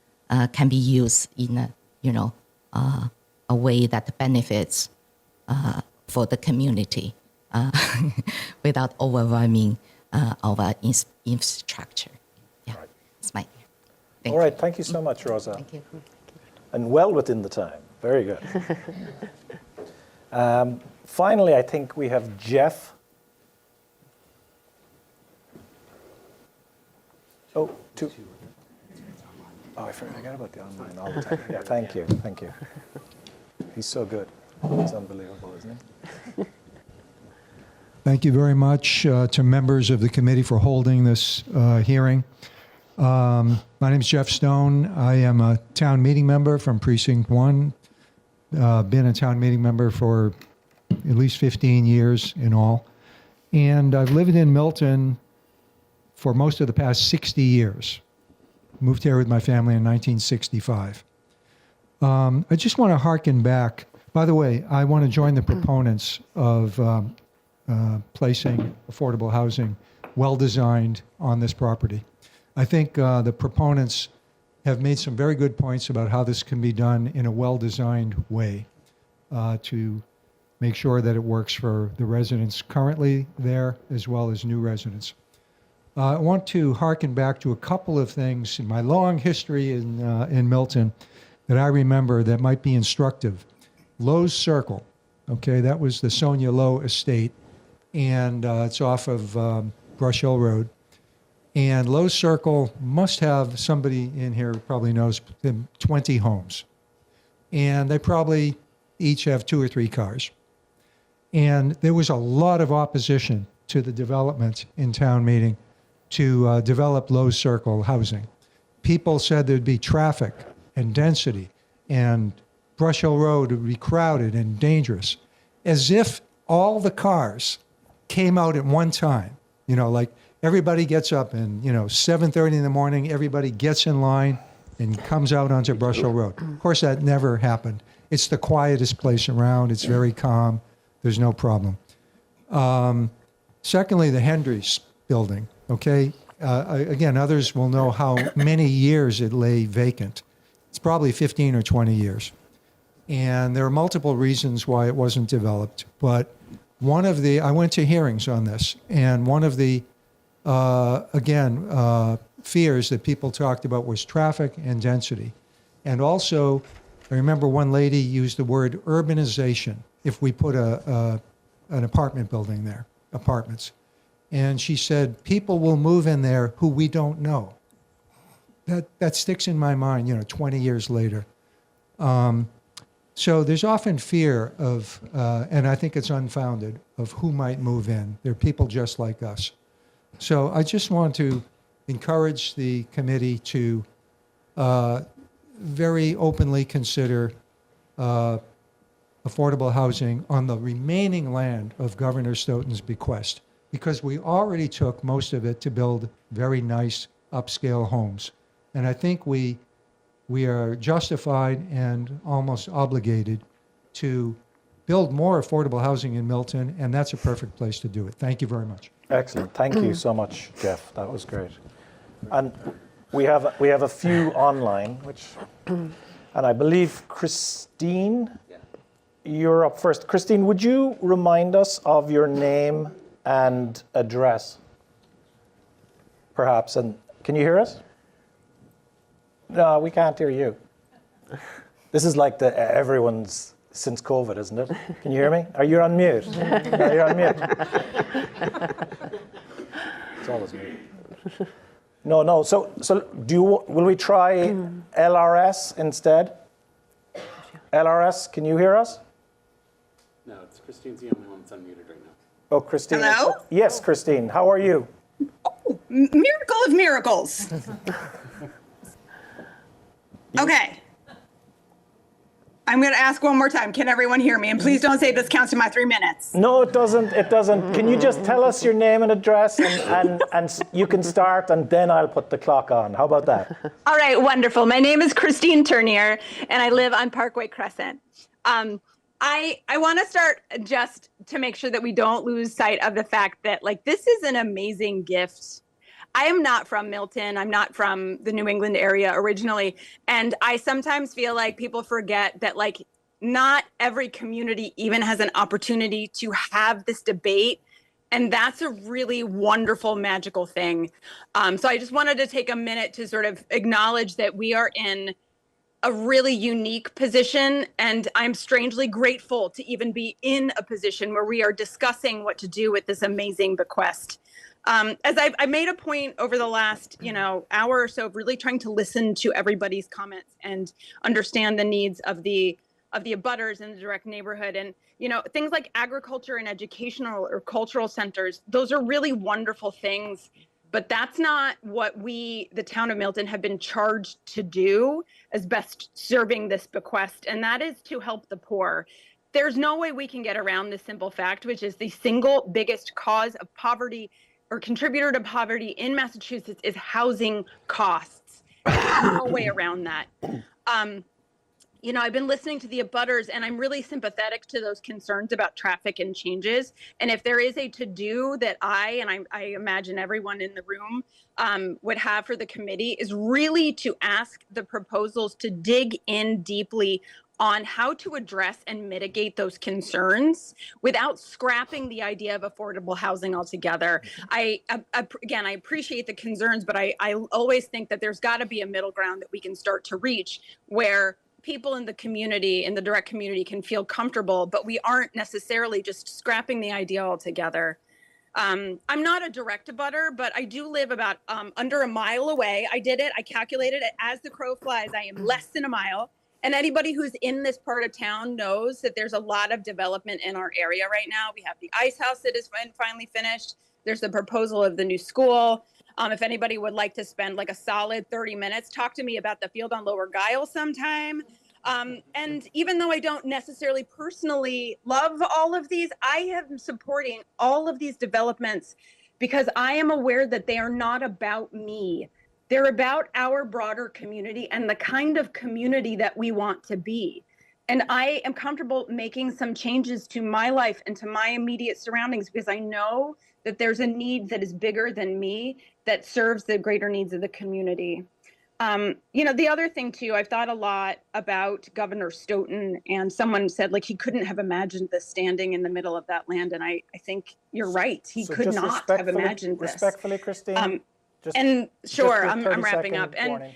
[SPEAKER 16] can be used in a way that benefits for the community without overwhelming our infrastructure. Yeah, that's my.
[SPEAKER 1] All right, thank you so much, Rosa.
[SPEAKER 16] Thank you.
[SPEAKER 1] And well within the time. Very good. Finally, I think we have Jeff. Oh, two. Oh, I forgot about the online all the time. Yeah, thank you. He's so good. He's unbelievable, isn't he?
[SPEAKER 17] Thank you very much to members of the committee for holding this hearing. My name is Jeff Stone. I am a town meeting member from Precinct 1. Been a town meeting member for at least 15 years in all. And I've lived in Milton for most of the past 60 years. Moved here with my family in 1965. I just want to harken back. By the way, I want to join the proponents of placing affordable housing well-designed on this property. I think the proponents have made some very good points about how this can be done in a well-designed way to make sure that it works for the residents currently there as well as new residents. I want to harken back to a couple of things in my long history in Milton that I remember that might be instructive. Lowe's Circle, okay, that was the Sonia Lowe estate, and it's off of Brush Hill Road. And Lowe's Circle must have, somebody in here probably knows, 20 homes. And they probably each have 2 or 3 cars. And there was a lot of opposition to the development in town meeting to develop Lowe's Circle housing. People said there'd be traffic and density, and Brush Hill Road would be crowded and dangerous, as if all the cars came out at one time. You know, like everybody gets up and, 7:30 in the morning, everybody gets in line and comes out onto Brush Hill Road. Of course, that never happened. It's the quietest place around. It's very calm. There's no problem. Secondly, the Hendry's building, okay? Again, others will know how many years it lay vacant. It's probably 15 or 20 years. And there are multiple reasons why it wasn't developed. But I went to hearings on this, and one of the, fears that people talked about was traffic and density. And also, I remember one lady used the word urbanization if we put an apartment building there, apartments. And she said, people will move in there who we don't know. That sticks in my mind, 20 years later. So there's often fear of, and I think it's unfounded, of who might move in. They're people just like us. So I just want to encourage the committee to very openly consider affordable housing on the remaining land of Governor Stoughton's bequest, because we already took most of it to build very nice upscale homes. And I think we are justified and almost obligated to build more affordable housing in Milton, and that's a perfect place to do it. Thank you very much.
[SPEAKER 1] Excellent. Thank you so much, Jeff. That was great. And we have a few online, and I believe Christine, you're up first. Christine, would you remind us of your name and address, perhaps? And can you hear us? No, we can't hear you. This is like everyone's since COVID, isn't it? Can you hear me? Are you on mute? No, you're on mute. It's always mute. No. So will we try LRS instead? LRS, can you hear us?
[SPEAKER 4] No, it's Christine's the only one that's unmuted right now.
[SPEAKER 1] Oh, Christine.
[SPEAKER 18] Hello?
[SPEAKER 1] Yes, Christine. How are you?
[SPEAKER 18] Oh, miracle of miracles. Okay. I'm going to ask one more time. Can everyone hear me? And please don't say this counts to my 3 minutes.
[SPEAKER 1] No, it doesn't. It doesn't. Can you just tell us your name and address, and you can start, and then I'll put the clock on. How about that?
[SPEAKER 18] All right, wonderful. My name is Christine Turnier, and I live on Parkway Crescent. I want to start just to make sure that we don't lose sight of the fact that, like, this is an amazing gift. I am not from Milton. I'm not from the New England area originally. And I sometimes feel like people forget that, like, not every community even has an opportunity to have this debate. And that's a really wonderful, magical thing. So I just wanted to take a minute to sort of acknowledge that we are in a really unique position. And I'm strangely grateful to even be in a position where we are discussing what to do with this amazing bequest. As I made a point over the last, hour or so of really trying to listen to everybody's comments and understand the needs of the abutters in the direct neighborhood. And, things like agriculture and educational or cultural centers, those are really wonderful things. But that's not what we, the town of Milton, have been charged to do as best serving this bequest. And that is to help the poor. There's no way we can get around this simple fact, which is the single biggest cause of poverty or contributor to poverty in Massachusetts is housing costs. There's no way around that. I've been listening to the abutters, and I'm really sympathetic to those concerns about traffic and changes. And if there is a to-do that I imagine everyone in the room would have for the committee, is really to ask the proposals to dig in deeply on how to address and mitigate those concerns without scrapping the idea of affordable housing altogether. I appreciate the concerns, but I always think that there's got to be a middle ground that we can start to reach where people in the community, in the direct community, can feel comfortable, but we aren't necessarily just scrapping the idea altogether. I'm not a direct abutter, but I do live about under a mile away. I did it. I calculated it as the crow flies. I am less than a mile. And anybody who's in this part of town knows that there's a lot of development in our area right now. We have the ice house that is finally finished. There's the proposal of the new school. If anybody would like to spend like a solid 30 minutes, talk to me about the field on Lower Guile sometime. And even though I don't necessarily personally love all of these, I am supporting all of these developments because I am aware that they are not about me. They're about our broader community and the kind of community that we want to be. And I am comfortable making some changes to my life and to my immediate surroundings because I know that there's a need that is bigger than me that serves the greater needs of the community. The other thing too, I've thought a lot about Governor Stoughton, and someone said like he couldn't have imagined this standing in the middle of that land. And I think you're right. He could not have imagined this.
[SPEAKER 1] Respectfully, Christine.
[SPEAKER 18] I'm wrapping up. And,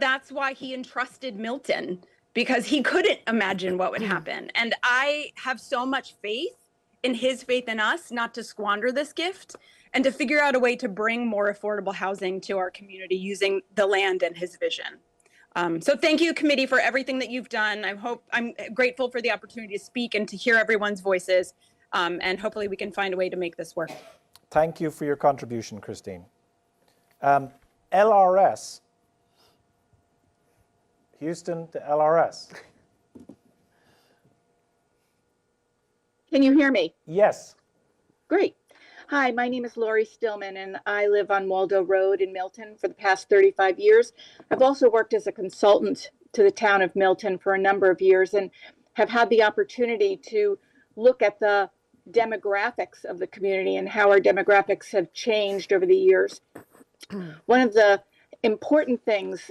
[SPEAKER 18] that's why he entrusted Milton, because he couldn't imagine what would happen. And I have so much faith in his faith in us not to squander this gift and to figure out a way to bring more affordable housing to our community using the land and his vision. So thank you, committee, for everything that you've done. I'm grateful for the opportunity to speak and to hear everyone's voices. And hopefully we can find a way to make this work.
[SPEAKER 1] Thank you for your contribution, Christine. LRS. Houston to LRS.
[SPEAKER 19] Can you hear me?
[SPEAKER 1] Yes.
[SPEAKER 19] Great. Hi, my name is Lori Stillman, and I live on Waldo Road in Milton for the past 35 years. I've also worked as a consultant to the town of Milton for a number of years and have had the opportunity to look at the demographics of the community and how our demographics have changed over the years. One of the important things,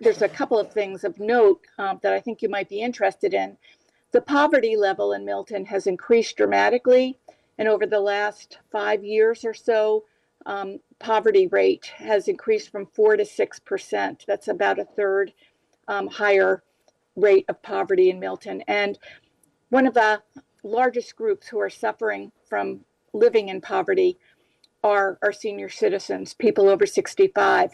[SPEAKER 19] there's a couple of things of note that I think you might be interested in. The poverty level in Milton has increased dramatically, and over the last 5 years or so, poverty rate has increased from 4% to 6%. That's about a third higher rate of poverty in Milton. And one of the largest groups who are suffering from living in poverty are our senior citizens, people over 65.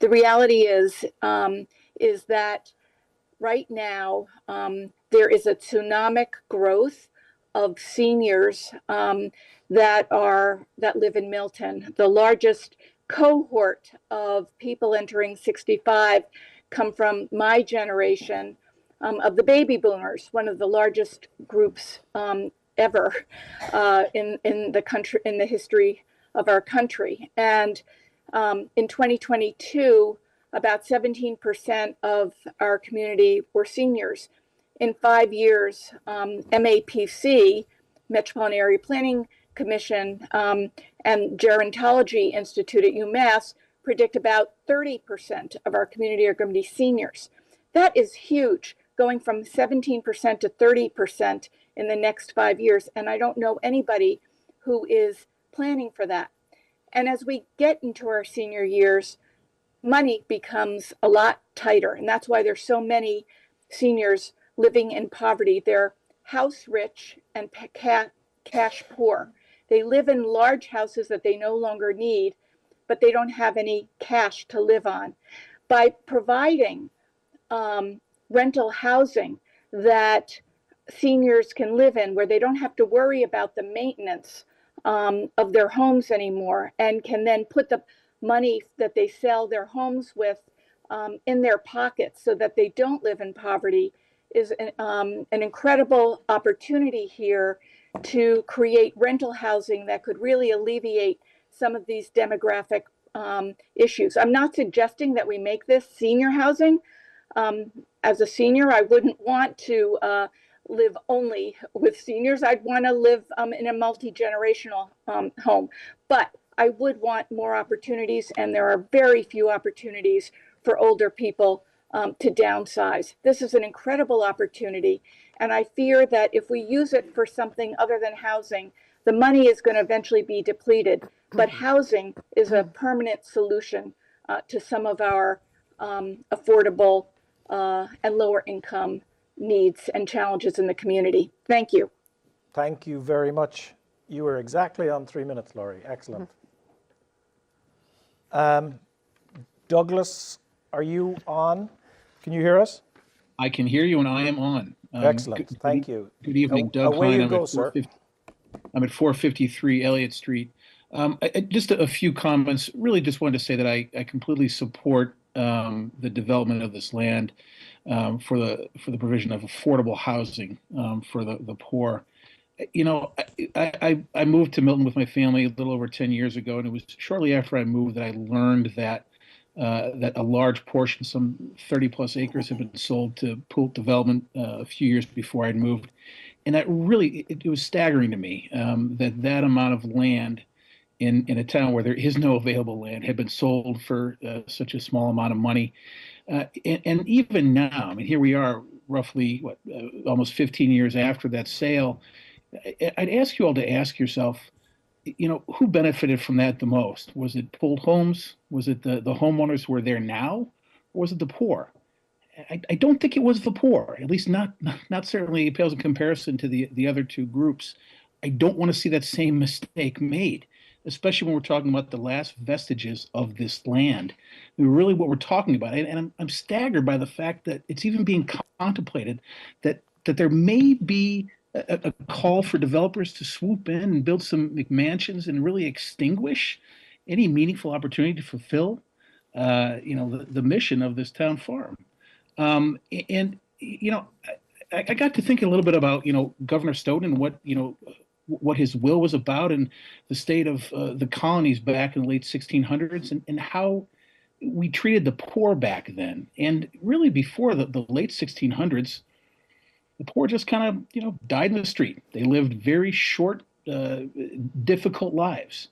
[SPEAKER 19] The reality is that right now there is a tsunamic growth of seniors that live in Milton. The largest cohort of people entering 65 come from my generation, of the baby boomers, one of the largest groups ever in the country, in the history of our country. And in 2022, about 17% of our community were seniors. In 5 years, MAPC, Metropolitan Area Planning Commission, and Gerontology Institute at UMass predict about 30% of our community are going to be seniors. That is huge, going from 17% to 30% in the next 5 years. And I don't know anybody who is planning for that. And as we get into our senior years, money becomes a lot tighter. And that's why there's so many seniors living in poverty. They're house rich and cash poor. They live in large houses that they no longer need, but they don't have any cash to live on. By providing rental housing that seniors can live in, where they don't have to worry about the maintenance of their homes anymore, and can then put the money that they sell their homes with in their pockets so that they don't live in poverty, is an incredible opportunity here to create rental housing that could really alleviate some of these demographic issues. I'm not suggesting that we make this senior housing. As a senior, I wouldn't want to live only with seniors. I'd want to live in a multi-generational home. But I would want more opportunities, and there are very few opportunities for older people to downsize. This is an incredible opportunity, and I fear that if we use it for something other than housing, the money is going to eventually be depleted. But housing is a permanent solution to some of our affordable and lower income needs and challenges in the community. Thank you.
[SPEAKER 1] Thank you very much. You were exactly on 3 minutes, Laurie. Excellent. Douglas, are you on? Can you hear us?
[SPEAKER 20] I can hear you, and I am on.
[SPEAKER 1] Excellent. Thank you.
[SPEAKER 20] Good evening, Doug.
[SPEAKER 1] Away
[SPEAKER 20] Hine.
[SPEAKER 1] you go, sir.
[SPEAKER 20] I'm at 453 Elliott Street. Just a few comments. Really just wanted to say that I completely support the development of this land for the provision of affordable housing for the poor. You know, I moved to Milton with my family a little over 10 years ago, and it was shortly after I moved that I learned that a large portion, some 30 plus acres, had been sold to pool development a few years before I'd moved. And that really, it was staggering to me that amount of land in a town where there is no available land had been sold for such a small amount of money. And even now, I mean, here we are roughly, almost 15 years after that sale. I'd ask you all to ask yourself, you know, who benefited from that the most? Was it pooled homes? Was it the homeowners who are there now? Or was it the poor? I don't think it was the poor, at least not certainly pales in comparison to the other two groups. I don't want to see that same mistake made, especially when we're talking about the last vestiges of this land. I mean, really what we're talking about, and I'm staggered by the fact that it's even being contemplated that there may be a call for developers to swoop in and build some McMansions and really extinguish any meaningful opportunity to fulfill, the mission of this town farm. And you know, I got to thinking a little bit about Governor Stoughton and what his will was about, and the state of the colonies back in the late 1600s, and how we treated the poor back then. And really before the late 1600s, the poor just kind of died in the street. They lived very short, difficult lives,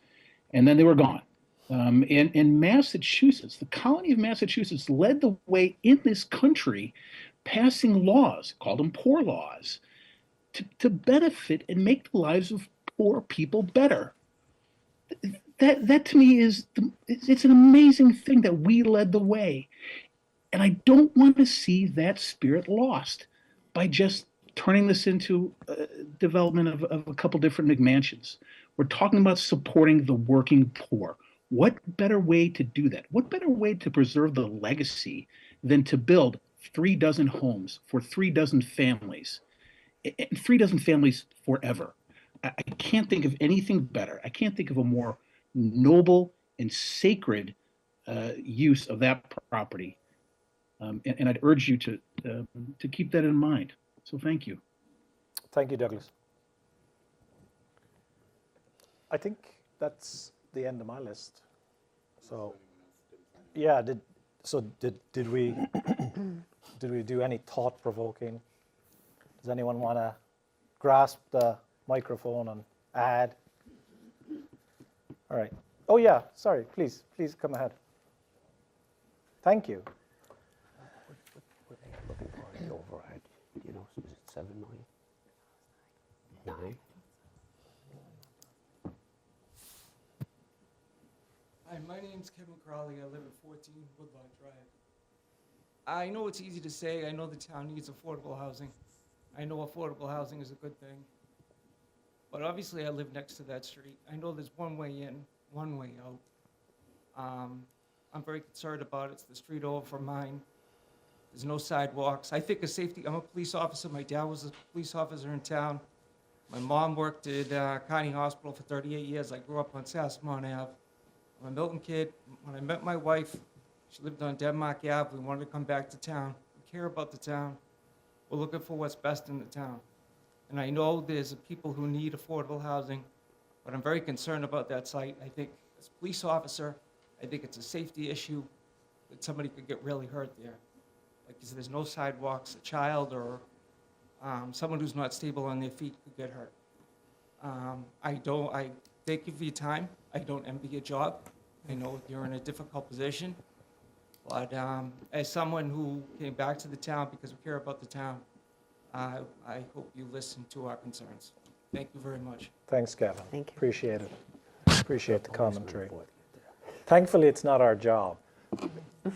[SPEAKER 20] and then they were gone. And Massachusetts, the colony of Massachusetts, led the way in this country, passing laws, called them poor laws, to benefit and make the lives of poor people better. That to me it's an amazing thing that we led the way. And I don't want to see that spirit lost by just turning this into development of a couple different McMansions. We're talking about supporting the working poor. What better way to do that? What better way to preserve the legacy than to build 36 homes for 36 families, and 36 families forever? I can't think of anything better. I can't think of a more noble and sacred use of that property And I'd urge you to keep that in mind. So thank you.
[SPEAKER 1] Thank you, Douglas. I think that's the end of my list. So, yeah, did we did we do any thought-provoking? Does anyone want to grasp the microphone and add? All right. Oh yeah, sorry. Please come ahead. Thank you.
[SPEAKER 21] Looking for the override, you know, is it 7 million? 9?
[SPEAKER 22] Hi, my name's Kevin Crowley. I live at 14 Woodlawn Drive. I know it's easy to say. I know the town needs affordable housing. I know affordable housing is a good thing. But obviously, I live next to that street. I know there's one way in, one way out. I'm very concerned about it. It's the street over from mine. There's no sidewalks. I think of safety. I'm a police officer. My dad was a police officer in town. My mom worked at County Hospital for 38 years. I grew up on Sassamon Ave. I'm a Milton kid. When I met my wife, she lived on Denmark Ave. We wanted to come back to town. We care about the town. We're looking for what's best in the town. And I know there's people who need affordable housing, but I'm very concerned about that site. I think as a police officer, I think it's a safety issue that somebody could get really hurt there. Like, there's no sidewalks, a child or someone who's not stable on their feet could get hurt. I thank you for your time. I don't envy your job. I know you're in a difficult position. But as someone who came back to the town because we care about the town, I hope you listen to our concerns. Thank you very much.
[SPEAKER 1] Thanks, Gavin.
[SPEAKER 21] Thank you.
[SPEAKER 1] Appreciate it. Appreciate the commentary. Thankfully, it's not our job.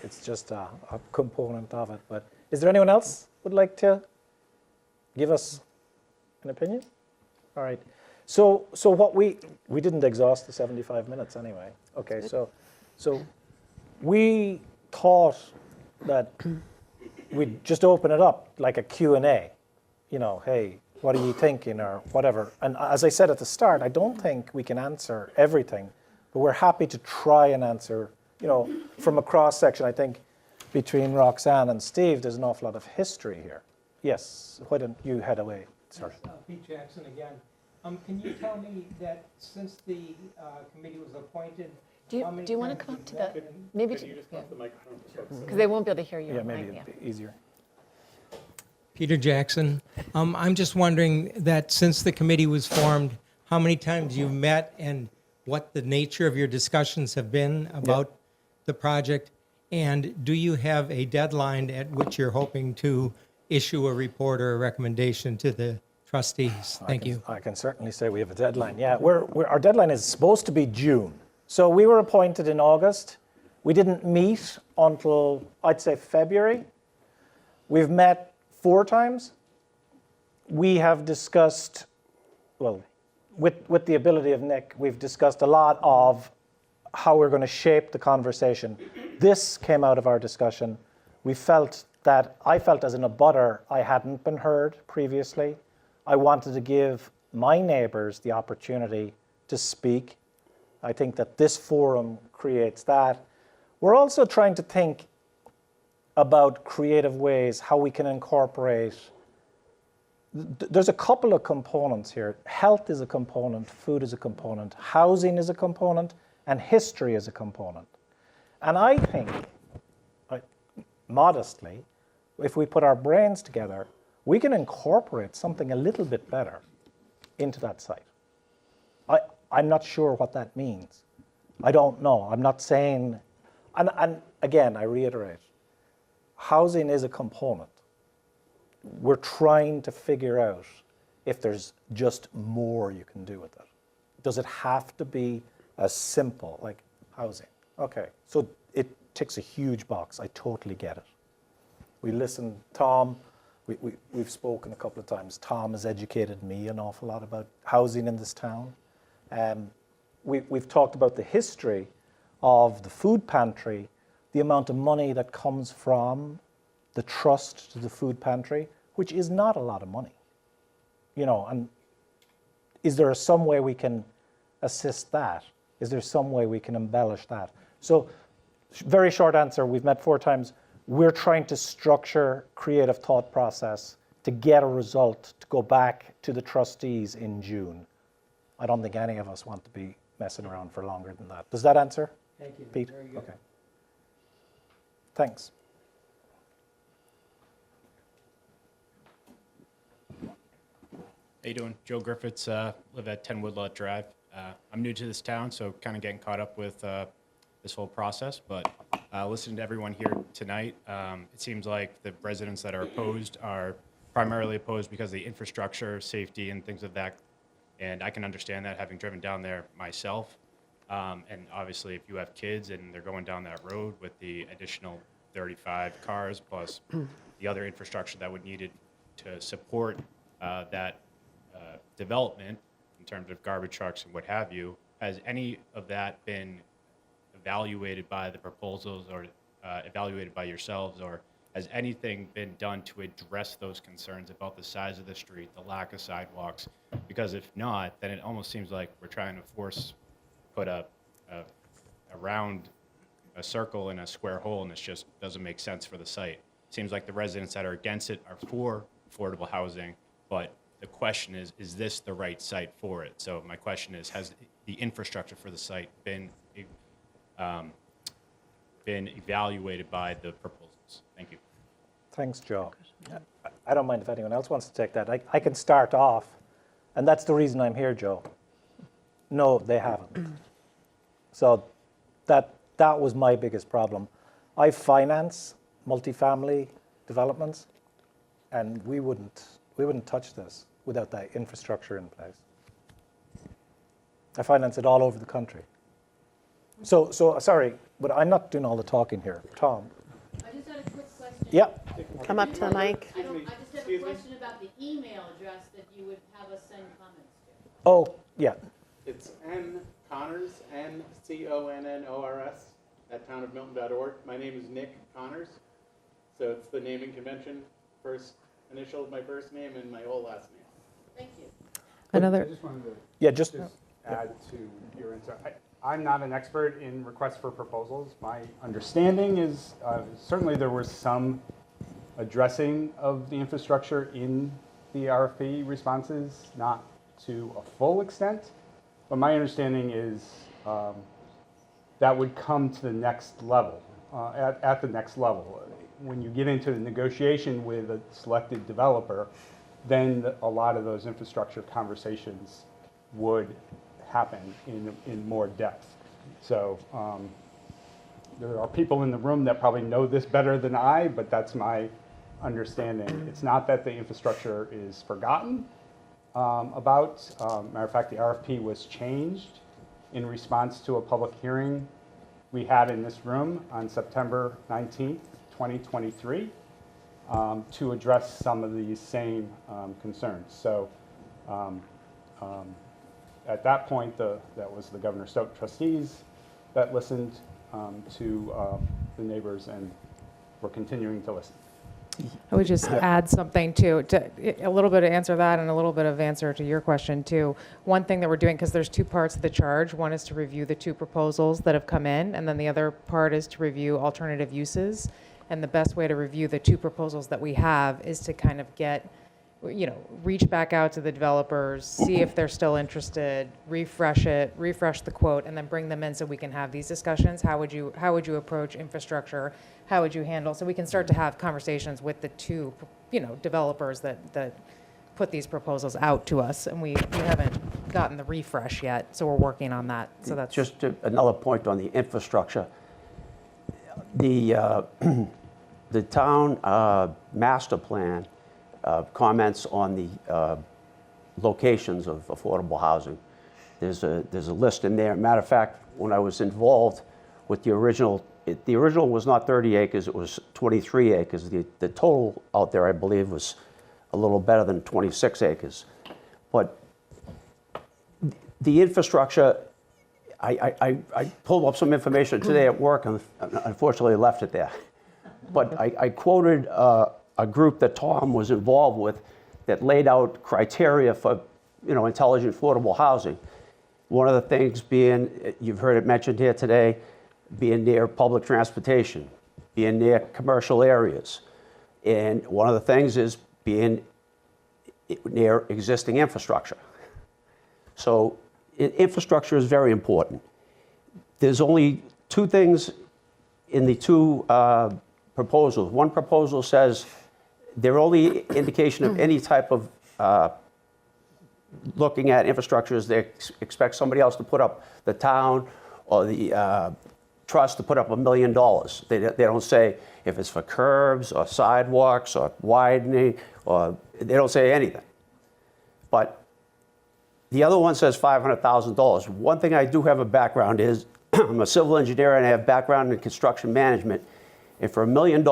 [SPEAKER 1] It's just a component of it. But is there anyone else would like to give us an opinion? All right. So what we didn't exhaust the 75 minutes anyway. Okay. So we thought that we'd just open it up like a Q&A. You know, hey, what are you thinking or whatever. And as I said at the start, I don't think we can answer everything, but we're happy to try and answer, you know, from a cross section. I think between Roxanne and Steve, there's an awful lot of history here. Yes, why don't you head away, sir?
[SPEAKER 12] Pete Jackson again. Can you tell me that since the committee was appointed,
[SPEAKER 2] Do you want to come up to the, maybe, because they won't be able to hear you.
[SPEAKER 1] Yeah, maybe it'd be easier.
[SPEAKER 12] Peter Jackson. I'm just wondering that since the committee was formed, how many times you've met and what the nature of your discussions have been about the project, and do you have a deadline at which you're hoping to issue a report or a recommendation to the trustees? Thank you.
[SPEAKER 1] I can certainly say we have a deadline. Yeah, our deadline is supposed to be June. So we were appointed in August. We didn't meet until, I'd say, February. We've met 4 times. We have discussed, well, with the ability of Nick, we've discussed a lot of how we're going to shape the conversation. This came out of our discussion. I felt as an abutter, I hadn't been heard previously. I wanted to give my neighbours the opportunity to speak. I think that this forum creates that. We're also trying to think about creative ways how we can incorporate. There's a couple of components here. Health is a component, food is a component, housing is a component, and history is a component. And I think, modestly, if we put our brains together, we can incorporate something a little bit better into that site. I'm not sure what that means. I don't know. I'm not saying, and again, I reiterate, housing is a component. We're trying to figure out if there's just more you can do with it. Does it have to be as simple, like housing? Okay, so it ticks a huge box. I totally get it. We listen, Tom, we've spoken a couple of times. Tom has educated me an awful lot about housing in this town. We've talked about the history of the food pantry, the amount of money that comes from the trust to the food pantry, which is not a lot of money. You know, and is there some way we can assist that? Is there some way we can embellish that? So, very short answer, we've met 4 times. we're trying to structure creative thought process to get a result to go back to the trustees in June. I don't think any of us want to be messing around for longer than that. Does that answer?
[SPEAKER 12] Thank you.
[SPEAKER 1] Pete?
[SPEAKER 12] Very good.
[SPEAKER 1] Okay. Thanks.
[SPEAKER 3] How you doing? Joe Griffiths, live at 10 Woodlot Drive. I'm new to this town, so kind of getting caught up with this whole process, but listening to everyone here tonight, it seems like the residents that are opposed are primarily opposed because of the infrastructure, safety, and things of that. And I can understand that, having driven down there myself. And obviously, if you have kids and they're going down that road with the additional 35 cars plus the other infrastructure that would needed to support that development in terms of garbage trucks and what have you, has any of that been evaluated by the proposals or evaluated by yourselves, or has anything been done to address those concerns about the size of the street, the lack of sidewalks? Because if not, then it almost seems like we're trying to put a round, a circle in a square hole, and it just doesn't make sense for the site. Seems like the residents that are against it are for affordable housing, but the question is this the right site for it? So my question is, has the infrastructure for the site been evaluated by the proposals? Thank you.
[SPEAKER 1] Thanks, Joe. I don't mind if anyone else wants to take that. I can start off, and that's the reason I'm here, Joe. No, they haven't. So that was my biggest problem. I finance multifamily developments, and we wouldn't touch this without that infrastructure in place. I finance it all over the country. So sorry, but I'm not doing all the talking here. Tom.
[SPEAKER 5] I just had a quick question.
[SPEAKER 1] Yeah.
[SPEAKER 2] Come up to the mic.
[SPEAKER 5] I just have a question about the email address that you would have us send comments to.
[SPEAKER 1] Oh, yeah.
[SPEAKER 4] It's N Connors, NCONNORS, at townofmilton.org. My name is Nick Connors. So it's the naming convention, first initial of my first name and my whole last name.
[SPEAKER 5] Thank you.
[SPEAKER 2] Another.
[SPEAKER 23] I just wanted to
[SPEAKER 1] just
[SPEAKER 23] add to your answer. I'm not an expert in requests for proposals. My understanding is certainly there was some addressing of the infrastructure in the RFP responses, not to a full extent. But my understanding is that would come to the next level, at the next level. When you get into the negotiation with a selected developer, then a lot of those infrastructure conversations would happen in more depth. So there are people in the room that probably know this better than I, but that's my understanding. It's not that the infrastructure is forgotten about. Matter of fact, the RFP was changed in response to a public hearing we had in this room on September 19th, 2023, to address some of these same concerns. So at that point, that was the Governor Stoughton trustees that listened to the neighbors, and we're continuing to listen.
[SPEAKER 24] I would just add something to a little bit of answer that and a little bit of answer to your question too. One thing that we're doing, because there's two parts of the charge. One is to review the two proposals that have come in, and then the other part is to review alternative uses. And the best way to review the two proposals that we have is to kind of get, reach back out to the developers, see if they're still interested, refresh the quote, and then bring them in so we can have these discussions. How would you approach infrastructure? How would you handle? So we can start to have conversations with the two, developers that put these proposals out to us, and we haven't gotten the refresh yet. So we're working on that. So that's
[SPEAKER 21] just another point on the infrastructure. The town master plan comments on the locations of affordable housing. There's a list in there. Matter of fact, when I was involved with the original was not 30 acres, it was 23 acres. The total out there, I believe, was a little better than 26 acres. But the infrastructure, I pulled up some information today at work and unfortunately left it there. But I quoted a group that Tom was involved with that laid out criteria for, intelligent, affordable housing. One of the things being, you've heard it mentioned here today, being near public transportation, being near commercial areas. And one of the things is being near existing infrastructure. So infrastructure is very important. There's only two things in the two proposals. One proposal says their only indication of any type of looking at infrastructure is they expect somebody else to put up, the town or the trust to put up $1 million. They don't say if it's for curbs or sidewalks or widening, or they don't say anything. But the other one says $500,000. One thing I do have a background is I'm a civil engineer and I have background in construction management. And for $1 million,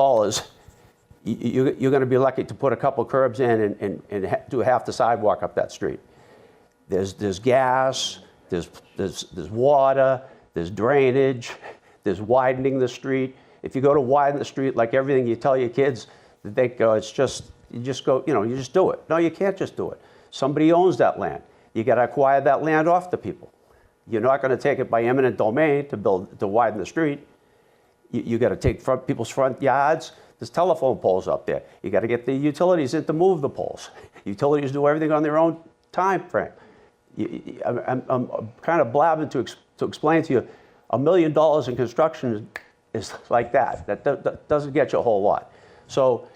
[SPEAKER 21] you're going to be lucky to put a couple curbs in and do half the sidewalk up that street. There's gas, there's water, there's drainage, there's widening the street. If you go to widen the street, like everything you tell your kids, they think it's just, you just go, you just do it. No, you can't just do it. Somebody owns that land. You got to acquire that land off the people. You're not going to take it by eminent domain to widen the street. You got to take people's front yards. There's telephone poles up there. You got to get the utilities in to move the poles. Utilities do everything on their own time frame. I'm kind of blabbing to explain to you, $1 million in construction is like that. That doesn't get you a whole lot. So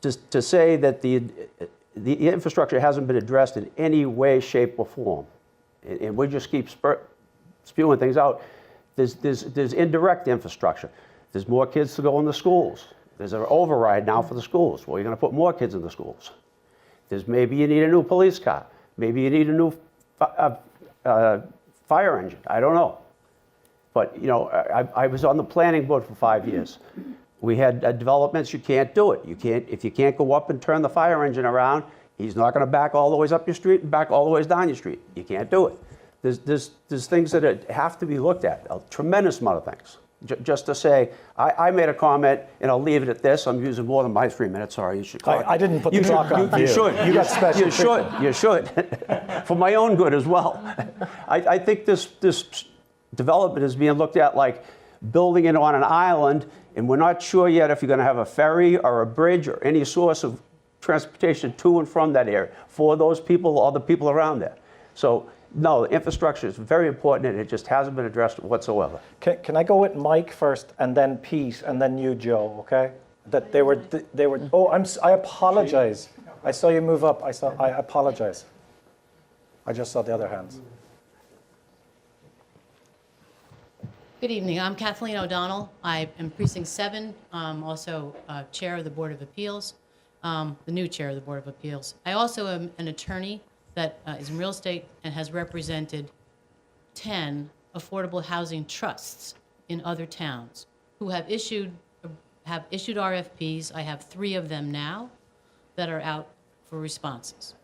[SPEAKER 21] to say that the infrastructure hasn't been addressed in any way, shape, or form, and we just keep spewing things out, there's indirect infrastructure. There's more kids to go in the schools. There's an override now for the schools. Well, you're going to put more kids in the schools. There's maybe you need a new police car. Maybe you need a new fire engine. I don't know. But, I was on the planning board for 5 years. We had developments, you can't do it. If you can't go up and turn the fire engine around, he's not going to back all the ways up your street and back all the ways down your street. You can't do it. There's things that have to be looked at, a tremendous amount of things. Just to say, I made a comment, and I'll leave it at this. I'm using more than my 3 minutes. Sorry, you should.
[SPEAKER 1] I didn't put the clock on for you.
[SPEAKER 21] You should.
[SPEAKER 1] You got special
[SPEAKER 21] You should. You should. For my own good as well. I think this development is being looked at like building it on an island, and we're not sure yet if you're going to have a ferry or a bridge or any source of transportation to and from that area for those people or the people around there. So, no, infrastructure is very important, and it just hasn't been addressed whatsoever.
[SPEAKER 1] Can I go with Mike first, and then Pete, and then you, Joe? Okay? That they were. Oh, I apologize. I saw you move up. I apologize. I just saw the other hands.
[SPEAKER 5] Good evening. I'm Kathleen O'Donnell. I am Precinct 7, also Chair of the Board of Appeals, the new Chair of the Board of Appeals. I also am an attorney that is in real estate and has represented 10 affordable housing trusts in other towns who have issued RFPs. I have 3 of them now that are out for responses.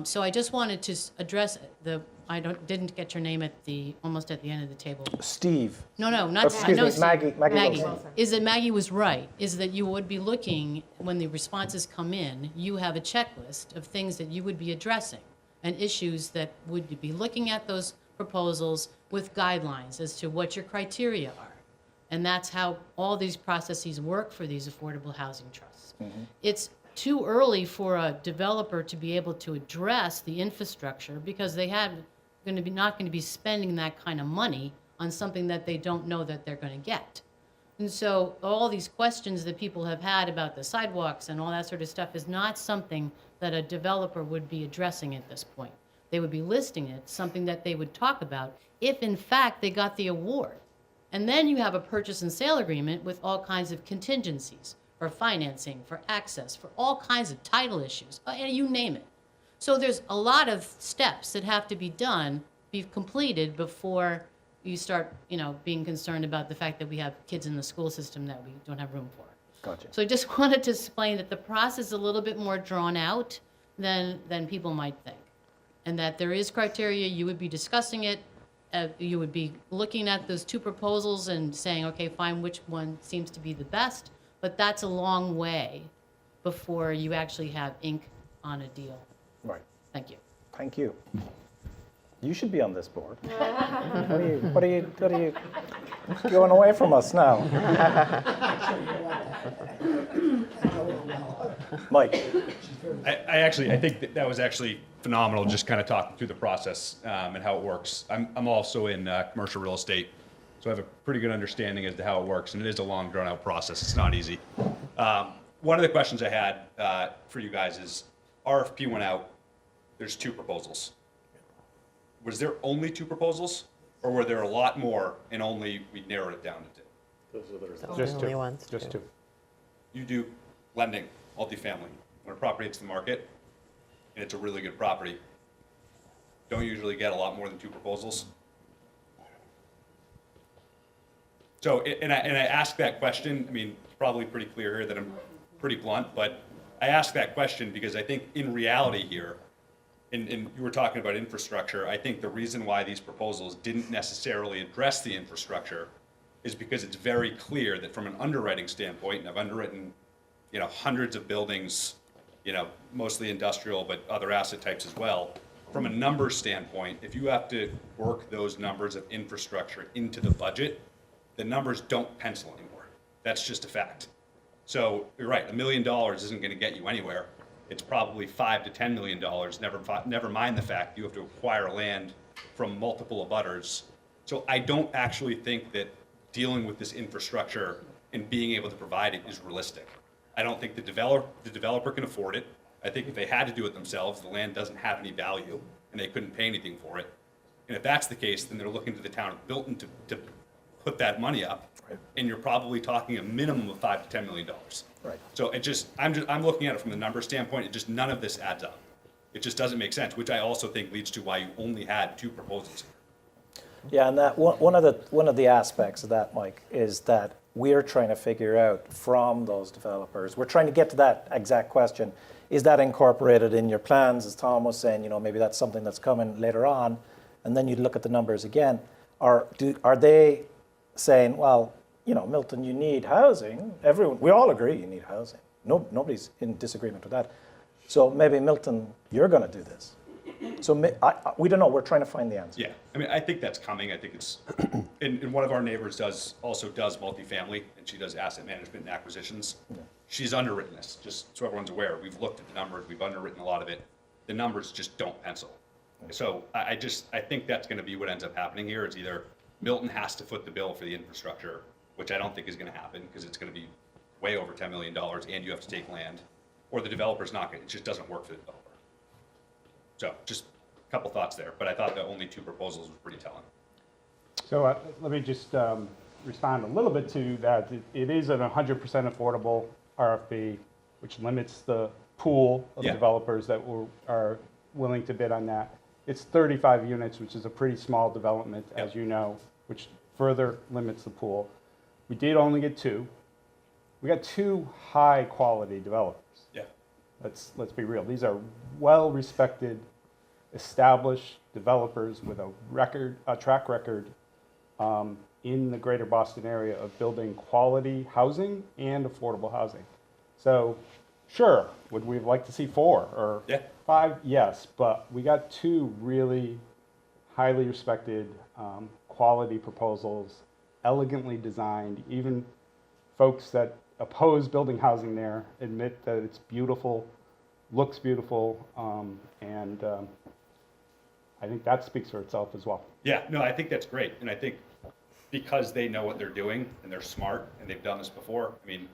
[SPEAKER 5] So I just wanted to address didn't get your name almost at the end of the table.
[SPEAKER 1] Steve.
[SPEAKER 5] No, not
[SPEAKER 1] Excuse me, Maggie.
[SPEAKER 5] Maggie. Is that Maggie was right? Is that you would be looking when the responses come in? You have a checklist of things that you would be addressing and issues that would be looking at those proposals with guidelines as to what your criteria are, and that's how all these processes work for these affordable housing trusts. Mm-hmm. It's too early for a developer to be able to address the infrastructure because they not going to be spending that kind of money on something that they don't know that they're going to get. And so all these questions that people have had about the sidewalks and all that sort of stuff is not something that a developer would be addressing at this point. They would be listing it, something that they would talk about if in fact they got the award. And then you have a purchase and sale agreement with all kinds of contingencies for financing, for access, for all kinds of title issues, you name it. So there's a lot of steps that have to be completed before you start, being concerned about the fact that we have kids in the school system that we don't have room for.
[SPEAKER 1] Gotcha.
[SPEAKER 5] So I just wanted to explain that the process is a little bit more drawn out than people might think, and that there is criteria. You would be discussing it. You would be looking at those 2 proposals and saying, okay, fine, which one seems to be the best? But that's a long way before you actually have ink on a deal.
[SPEAKER 1] Right.
[SPEAKER 5] Thank you.
[SPEAKER 1] Thank you. You should be on this board. What are you going away from us now? Mike.
[SPEAKER 3] I think that was actually phenomenal, just kind of talking through the process and how it works. I'm also in commercial real estate, so I have a pretty good understanding as to how it works, and it is a long, drawn-out process. It's not easy. One of the questions I had for you guys is, RFP went out, there's 2 proposals. Was there only 2 proposals, or were there a lot more and only we narrowed it down to 2?
[SPEAKER 4] Those are the
[SPEAKER 23] Just
[SPEAKER 2] only
[SPEAKER 23] two.
[SPEAKER 2] ones,
[SPEAKER 23] Just
[SPEAKER 2] too.
[SPEAKER 23] two.
[SPEAKER 3] You do lending, multifamily. When a property hits the market, and it's a really good property, don't usually get a lot more than 2 proposals. So, and I ask that question, I mean, it's probably pretty clear here that I'm pretty blunt, but I ask that question because I think in reality here, and you were talking about infrastructure, I think the reason why these proposals didn't necessarily address the infrastructure is because it's very clear that from an underwriting standpoint, and I've underwritten, hundreds of buildings, mostly industrial, but other asset types as well. From a numbers standpoint, if you have to work those numbers of infrastructure into the budget, the numbers don't pencil anymore. That's just a fact. So you're right, $1 million isn't going to get you anywhere. It's probably $5 to $10 million. Never mind the fact you have to acquire land from multiple abutters. So I don't actually think that dealing with this infrastructure and being able to provide it is realistic. I don't think the developer can afford it. I think if they had to do it themselves, the land doesn't have any value and they couldn't pay anything for it. And if that's the case, then they're looking to the town of Milton to put that money up, and you're probably talking a minimum of $5 to $10 million.
[SPEAKER 1] Right.
[SPEAKER 3] So I'm looking at it from the number standpoint. None of this adds up. It just doesn't make sense, which I also think leads to why you only had 2 proposals.
[SPEAKER 1] Yeah, and that one of the aspects of that, Mike, is that we're trying to figure out from those developers. We're trying to get to that exact question. Is that incorporated in your plans? As Tom was saying, maybe that's something that's coming later on, and then you'd look at the numbers again. Are they saying, well, Milton, you need housing. We all agree you need housing. Nobody's in disagreement with that. So maybe Milton, you're going to do this. So we don't know. We're trying to find the answer.
[SPEAKER 3] Yeah, I mean, I think that's coming. I think it's, and one of our neighbors does multifamily, and she does asset management and acquisitions. Yeah. She's underwritten this, just so everyone's aware. We've looked at the numbers. We've underwritten a lot of it. The numbers just don't pencil. So I think that's going to be what ends up happening here. Is either Milton has to foot the bill for the infrastructure, which I don't think is going to happen because it's going to be way over $10 million and you have to take land, or the developer's not going to, it just doesn't work for the developer. So just a couple thoughts there, but I thought the only 2 proposals was pretty telling.
[SPEAKER 23] So let me just respond a little bit to that. It is an 100% affordable RFP, which limits the pool of developers that are willing to bid on that. It's 35 units, which is a pretty small development, as you know, which further limits the pool. We did only get 2. We got 2 high-quality developers.
[SPEAKER 3] Yeah.
[SPEAKER 23] Let's be real. These are well-respected, established developers with a track record in the greater Boston area of building quality housing and affordable housing. So, sure, would we like to see 4 or 5? Yes, but we got 2 really highly respected quality proposals, elegantly designed. Even folks that oppose building housing there admit that it's beautiful, looks beautiful, and I think that speaks for itself as well.
[SPEAKER 3] Yeah, no, I think that's great. And I think because they know what they're doing and they're smart and they've done this before, I mean,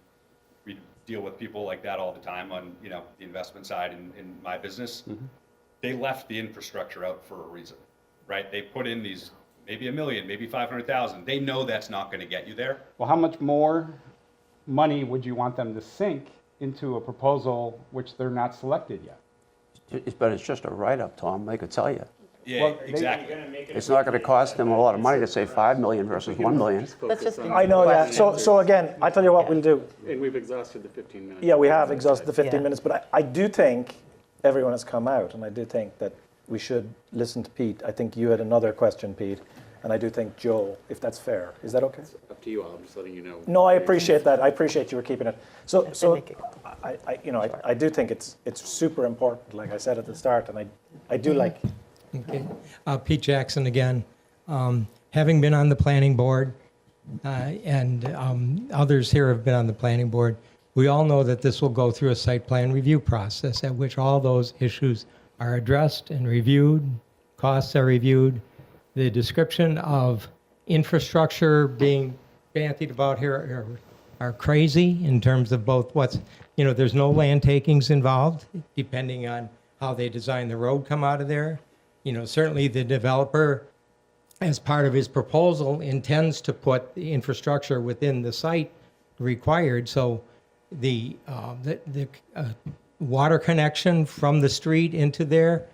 [SPEAKER 3] we deal with people like that all the time on, the investment side in my business. Mm-hmm. They left the infrastructure out for a reason, right? They put in these maybe $1 million, maybe 500,000. They know that's not going to get you there.
[SPEAKER 23] Well, how much more money would you want them to sink into a proposal which they're not selected yet?
[SPEAKER 21] But it's just a write-up, Tom, I could tell you.
[SPEAKER 3] Yeah, well, exactly.
[SPEAKER 21] It's not going to cost them a lot of money to say $5 million versus $1 million.
[SPEAKER 2] Let's just
[SPEAKER 1] I know, yeah. So again, I tell you what we'll do.
[SPEAKER 4] And we've exhausted the 15 minutes.
[SPEAKER 1] Yeah, we have exhausted the 15 minutes, but I do think everyone has come out, and I do think that we should listen to Pete. I think you had another question, Pete, and I do think Joe, if that's fair. Is that okay?
[SPEAKER 4] It's up to you all. I'm just letting you know.
[SPEAKER 1] No, I appreciate that. I appreciate you were keeping it. So I do think it's super important, like I said at the start, and I do like.
[SPEAKER 12] Okay. Pete Jackson again. Having been on the planning board, and others here have been on the planning board. We all know that this will go through a site plan review process at which all those issues are addressed and reviewed, costs are reviewed. The description of infrastructure being bandied about here are crazy in terms of both there's no land takings involved, depending on how they design the road come out of there. Certainly the developer, as part of his proposal, intends to put the infrastructure within the site required. So the water connection from the street into there,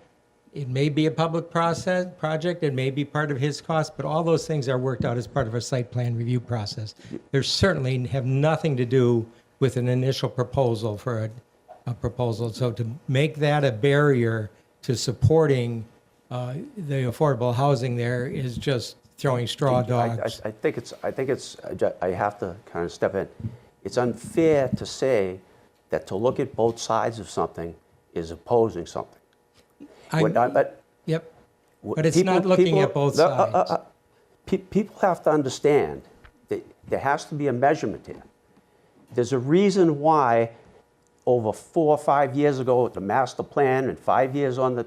[SPEAKER 12] it may be a public project, it may be part of his cost, but all those things are worked out as part of a site plan review process. They certainly have nothing to do with an initial proposal for a proposal. So to make that a barrier to supporting the affordable housing there is just throwing straw dogs.
[SPEAKER 21] I think it's, I have to kind of step in. It's unfair to say that to look at both sides of something is opposing something.
[SPEAKER 12] Yep, but it's not looking at both sides.
[SPEAKER 21] People have to understand that there has to be a measurement here. There's a reason why over 4 or 5 years ago with the master plan and 5 years on the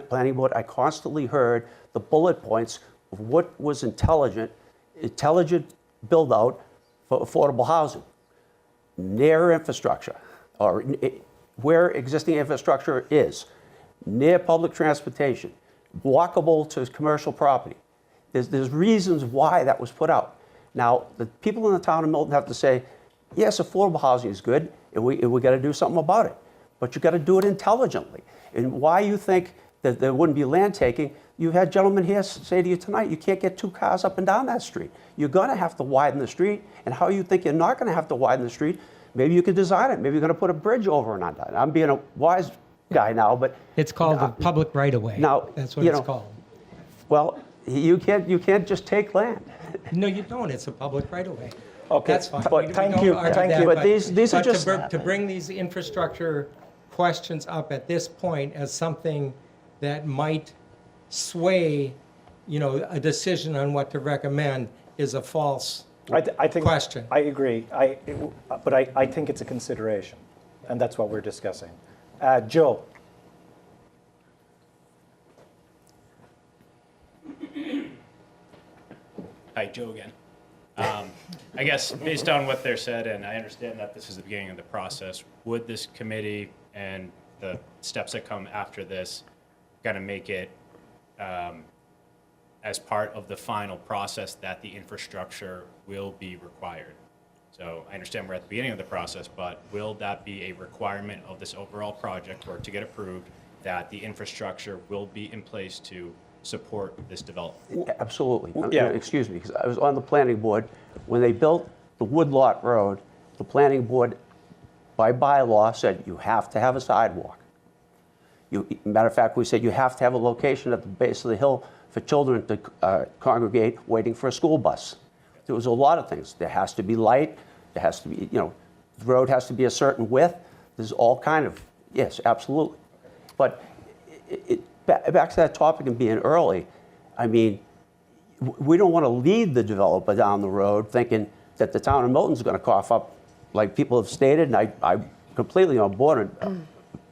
[SPEAKER 21] planning board, I constantly heard the bullet points of what was intelligent build out for affordable housing. Near infrastructure, or where existing infrastructure is, near public transportation, walkable to commercial property. There's reasons why that was put out. Now, the people in the town of Milton have to say, yes, affordable housing is good, and we got to do something about it. But you got to do it intelligently. And why you think that there wouldn't be land taking, you had gentlemen here say to you tonight, you can't get 2 cars up and down that street. You're going to have to widen the street. And how you think you're not going to have to widen the street, maybe you could design it. Maybe you're going to put a bridge over and on that. I'm being a wise guy now, but
[SPEAKER 12] it's called a public right-of-way.
[SPEAKER 21] Now,
[SPEAKER 12] that's what it's called.
[SPEAKER 21] Well, you can't just take land.
[SPEAKER 12] No, you don't. It's a public right-of-way.
[SPEAKER 21] Okay,
[SPEAKER 12] that's fine.
[SPEAKER 21] But thank you. But these are just
[SPEAKER 12] to bring these infrastructure questions up at this point as something that might sway, a decision on what to recommend is a false question.
[SPEAKER 1] I agree. But I think it's a consideration, and that's what we're discussing. Joe.
[SPEAKER 3] Hi, Joe again. I guess based on what they're said, and I understand that this is the beginning of the process, would this committee and the steps that come after this kind of make it as part of the final process that the infrastructure will be required? So I understand we're at the beginning of the process, but will that be a requirement of this overall project or to get approved that the infrastructure will be in place to support this development?
[SPEAKER 21] Absolutely.
[SPEAKER 1] Yeah.
[SPEAKER 21] Excuse me, because I was on the planning board. When they built the Woodlot Road, the planning board, by bylaw, said you have to have a sidewalk. Matter of fact, we said you have to have a location at the base of the hill for children to congregate waiting for a school bus. There was a lot of things. There has to be light. There has to be, the road has to be a certain width. There's all kind of, yes, absolutely. But back to that topic and being early, I mean, we don't want to lead the developer down the road thinking that the town of Milton's going to cough up, like people have stated, and I'm completely on board,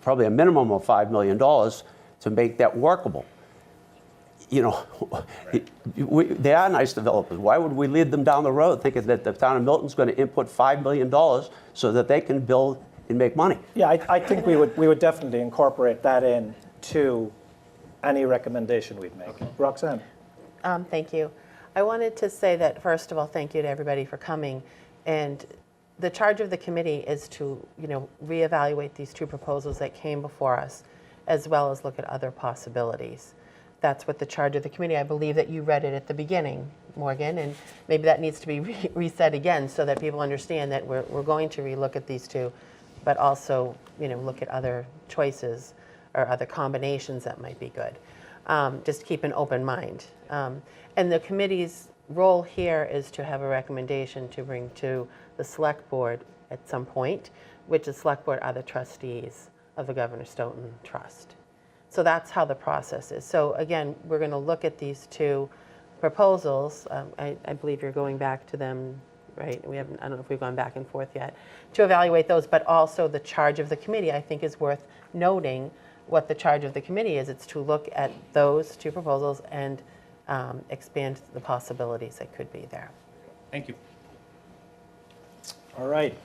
[SPEAKER 21] probably a minimum of $5 million to make that workable. They are nice developers. Why would we lead them down the road thinking that the town of Milton's going to input $5 million so that they can build and make money?
[SPEAKER 1] Yeah, I think we would definitely incorporate that in to any recommendation we'd make. Roxanne.
[SPEAKER 2] Thank you. I wanted to say that, first of all, thank you to everybody for coming. And the charge of the committee is to, reevaluate these 2 proposals that came before us, as well as look at other possibilities. That's what the charge of the committee. I believe that you read it at the beginning, Morgan, and maybe that needs to be reset again so that people understand that we're going to relook at these 2, but also, look at other choices or other combinations that might be good. Just keep an open mind. And the committee's role here is to have a recommendation to bring to the select board at some point, which the select board are the trustees of the Governor Stoughton Trust. So that's how the process is. So again, we're going to look at these 2 proposals, I believe you're going back to them, right? I don't know if we've gone back and forth yet, to evaluate those, but also the charge of the committee, I think is worth noting what the charge of the committee is. It's to look at those two proposals and expand the possibilities that could be there.
[SPEAKER 3] Thank you.
[SPEAKER 1] All right.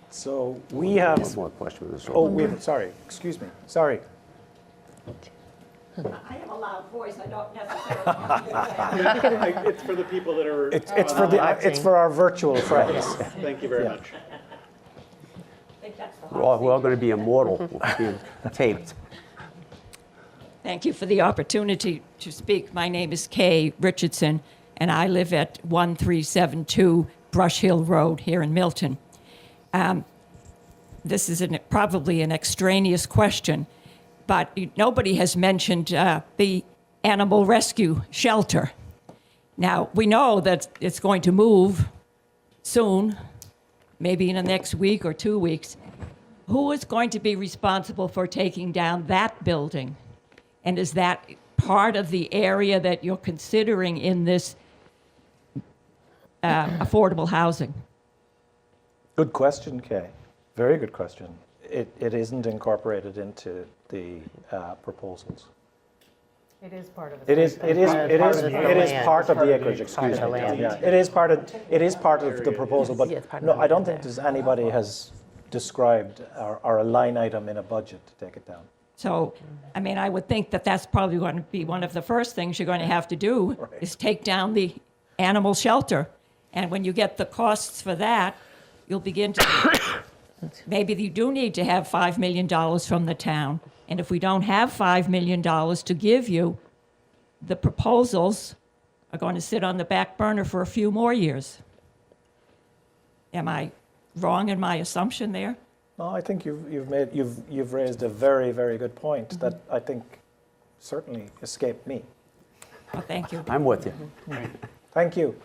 [SPEAKER 1] So we have.
[SPEAKER 21] One more question.
[SPEAKER 1] Oh, wait, sorry. Excuse me. Sorry.
[SPEAKER 6] I have a loud voice. I don't necessarily.
[SPEAKER 4] It's for the people that are.
[SPEAKER 1] It's for our virtual friends.
[SPEAKER 4] Thank you very much.
[SPEAKER 21] We're all going to be immortal, being taped.
[SPEAKER 6] Thank you for the opportunity to speak. My name is Kay Richardson, and I live at 1372 Brush Hill Road here in Milton. This is probably an extraneous question, but nobody has mentioned the animal rescue shelter. Now, we know that it's going to move soon, maybe in the next week or 2 weeks. Who is going to be responsible for taking down that building? And is that part of the area that you're considering in this affordable housing?
[SPEAKER 1] Good question, Kay. Very good question. It isn't incorporated into the proposals.
[SPEAKER 24] It is part of
[SPEAKER 1] It is part of the acreage, excuse me. Yeah, it is part of the proposal, but no, I don't think there's anybody has described or a line item in a budget to take it down.
[SPEAKER 6] So, I mean, I would think that that's probably going to be one of the first things you're going to have to do is take down the animal shelter. And when you get the costs for that, you'll begin to, maybe you do need to have $5 million from the town. And if we don't have $5 million to give you, the proposals are going to sit on the back burner for a few more years. Am I wrong in my assumption there?
[SPEAKER 1] No, I think you've raised a very, very good point that I think certainly escaped me.
[SPEAKER 6] Well, thank you.
[SPEAKER 21] I'm with you.
[SPEAKER 1] Thank you.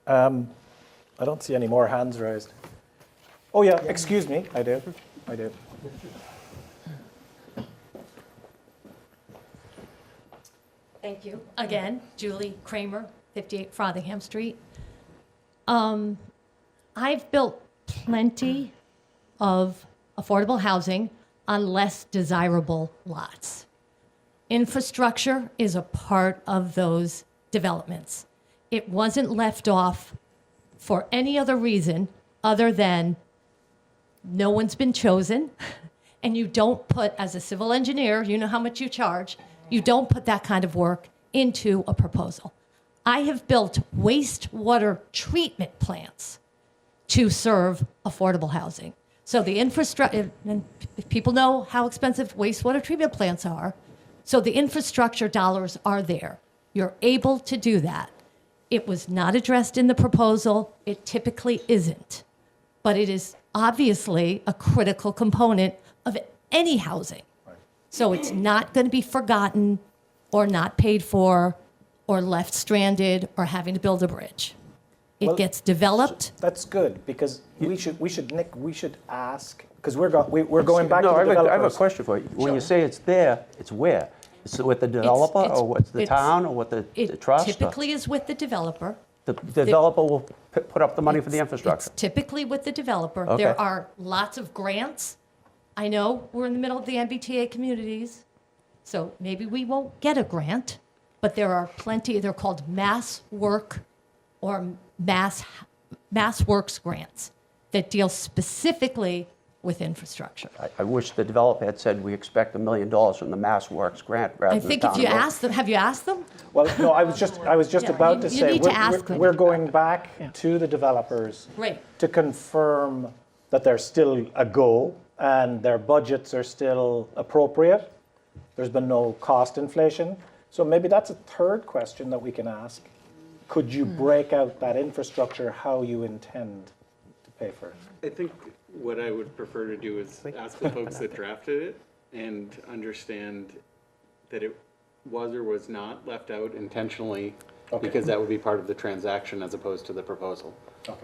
[SPEAKER 1] I don't see any more hands raised. Oh yeah, excuse me, I do.
[SPEAKER 14] Thank you. Again, Julie Kramer, 58 Frothingham Street. I've built plenty of affordable housing on less desirable lots. Infrastructure is a part of those developments. It wasn't left off for any other reason other than no one's been chosen, and you don't put, as a civil engineer, you know how much you charge, you don't put that kind of work into a proposal. I have built wastewater treatment plants to serve affordable housing. So the infrastructure, and people know how expensive wastewater treatment plants are, so the infrastructure dollars are there. You're able to do that. It was not addressed in the proposal. It typically isn't. But it is obviously a critical component of any housing. So it's not going to be forgotten or not paid for or left stranded or having to build a bridge. It gets developed.
[SPEAKER 1] That's good because we should ask because we're going back to the developers.
[SPEAKER 21] I have a question for you. When you say it's there, it's where? Is it with the developer or with the town or with the trust?
[SPEAKER 14] It typically is with the developer.
[SPEAKER 21] The developer will put up the money for the infrastructure.
[SPEAKER 14] It's typically with the developer.
[SPEAKER 21] Okay.
[SPEAKER 14] There are lots of grants. I know we're in the middle of the MBTA communities, so maybe we won't get a grant, but there are plenty. They're called mass work or mass works grants that deal specifically with infrastructure.
[SPEAKER 21] I wish the developer had said we expect $1 million from the Mass Works grant rather
[SPEAKER 14] I
[SPEAKER 21] than
[SPEAKER 14] think
[SPEAKER 21] the
[SPEAKER 14] if
[SPEAKER 21] town
[SPEAKER 14] you
[SPEAKER 21] of
[SPEAKER 14] ask them, have you asked them?
[SPEAKER 1] Well, no, I was just about to
[SPEAKER 14] you
[SPEAKER 1] say
[SPEAKER 14] need to ask them.
[SPEAKER 1] we're going back to the developers
[SPEAKER 14] Right.
[SPEAKER 1] to confirm that they're still a go and their budgets are still appropriate. There's been no cost inflation. So maybe that's a third question that we can ask. Could you break out that infrastructure, how you intend to pay for it?
[SPEAKER 4] I think what I would prefer to do is ask the folks that drafted it and understand that it was or was not left out intentionally because that would be part of the transaction as opposed to the proposal,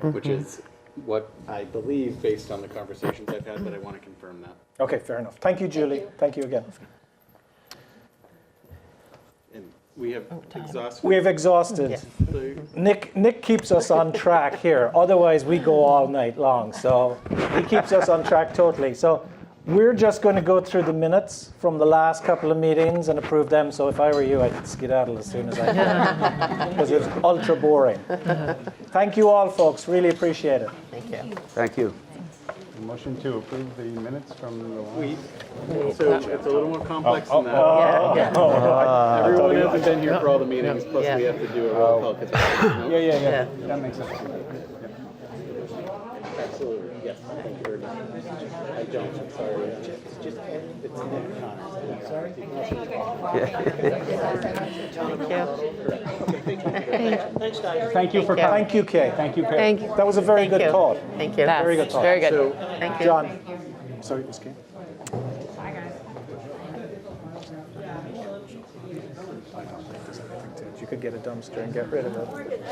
[SPEAKER 4] which is what I believe based on the conversations I've had, but I want to confirm that.
[SPEAKER 1] Okay, fair enough. Thank you, Julie. Thank you again.
[SPEAKER 4] We have exhausted.
[SPEAKER 1] We have exhausted. Nick keeps us on track here. Otherwise, we go all night long. So he keeps us on track totally. So we're just going to go through the minutes from the last couple of meetings and approve them. So if I were you, I'd skedaddle as soon as I can because it's ultra boring. Thank you all, folks. Really appreciate it.
[SPEAKER 2] Thank you.
[SPEAKER 21] Thank you.
[SPEAKER 23] Motion to approve the minutes from the last.
[SPEAKER 4] So it's a little more complex than that. Everyone hasn't been here for all the meetings, plus we have to do a roll call.
[SPEAKER 23] Yeah. That makes sense.
[SPEAKER 4] Absolutely, yes, thank you very much. I don't, I'm sorry. It's Nick Connors. Sorry?
[SPEAKER 2] Thanks, guys.
[SPEAKER 23] Thank you for coming.
[SPEAKER 1] Thank you, Kay.
[SPEAKER 23] Thank you, Kay.
[SPEAKER 2] Thank you.
[SPEAKER 1] That was a very
[SPEAKER 2] Thank
[SPEAKER 1] good
[SPEAKER 2] you.
[SPEAKER 1] thought.
[SPEAKER 2] Thank you.
[SPEAKER 1] Very good thought.
[SPEAKER 2] Very good.
[SPEAKER 4] So,
[SPEAKER 2] Thank you.
[SPEAKER 1] John. Sorry, it was Kay. You could get a dumpster and get rid of it.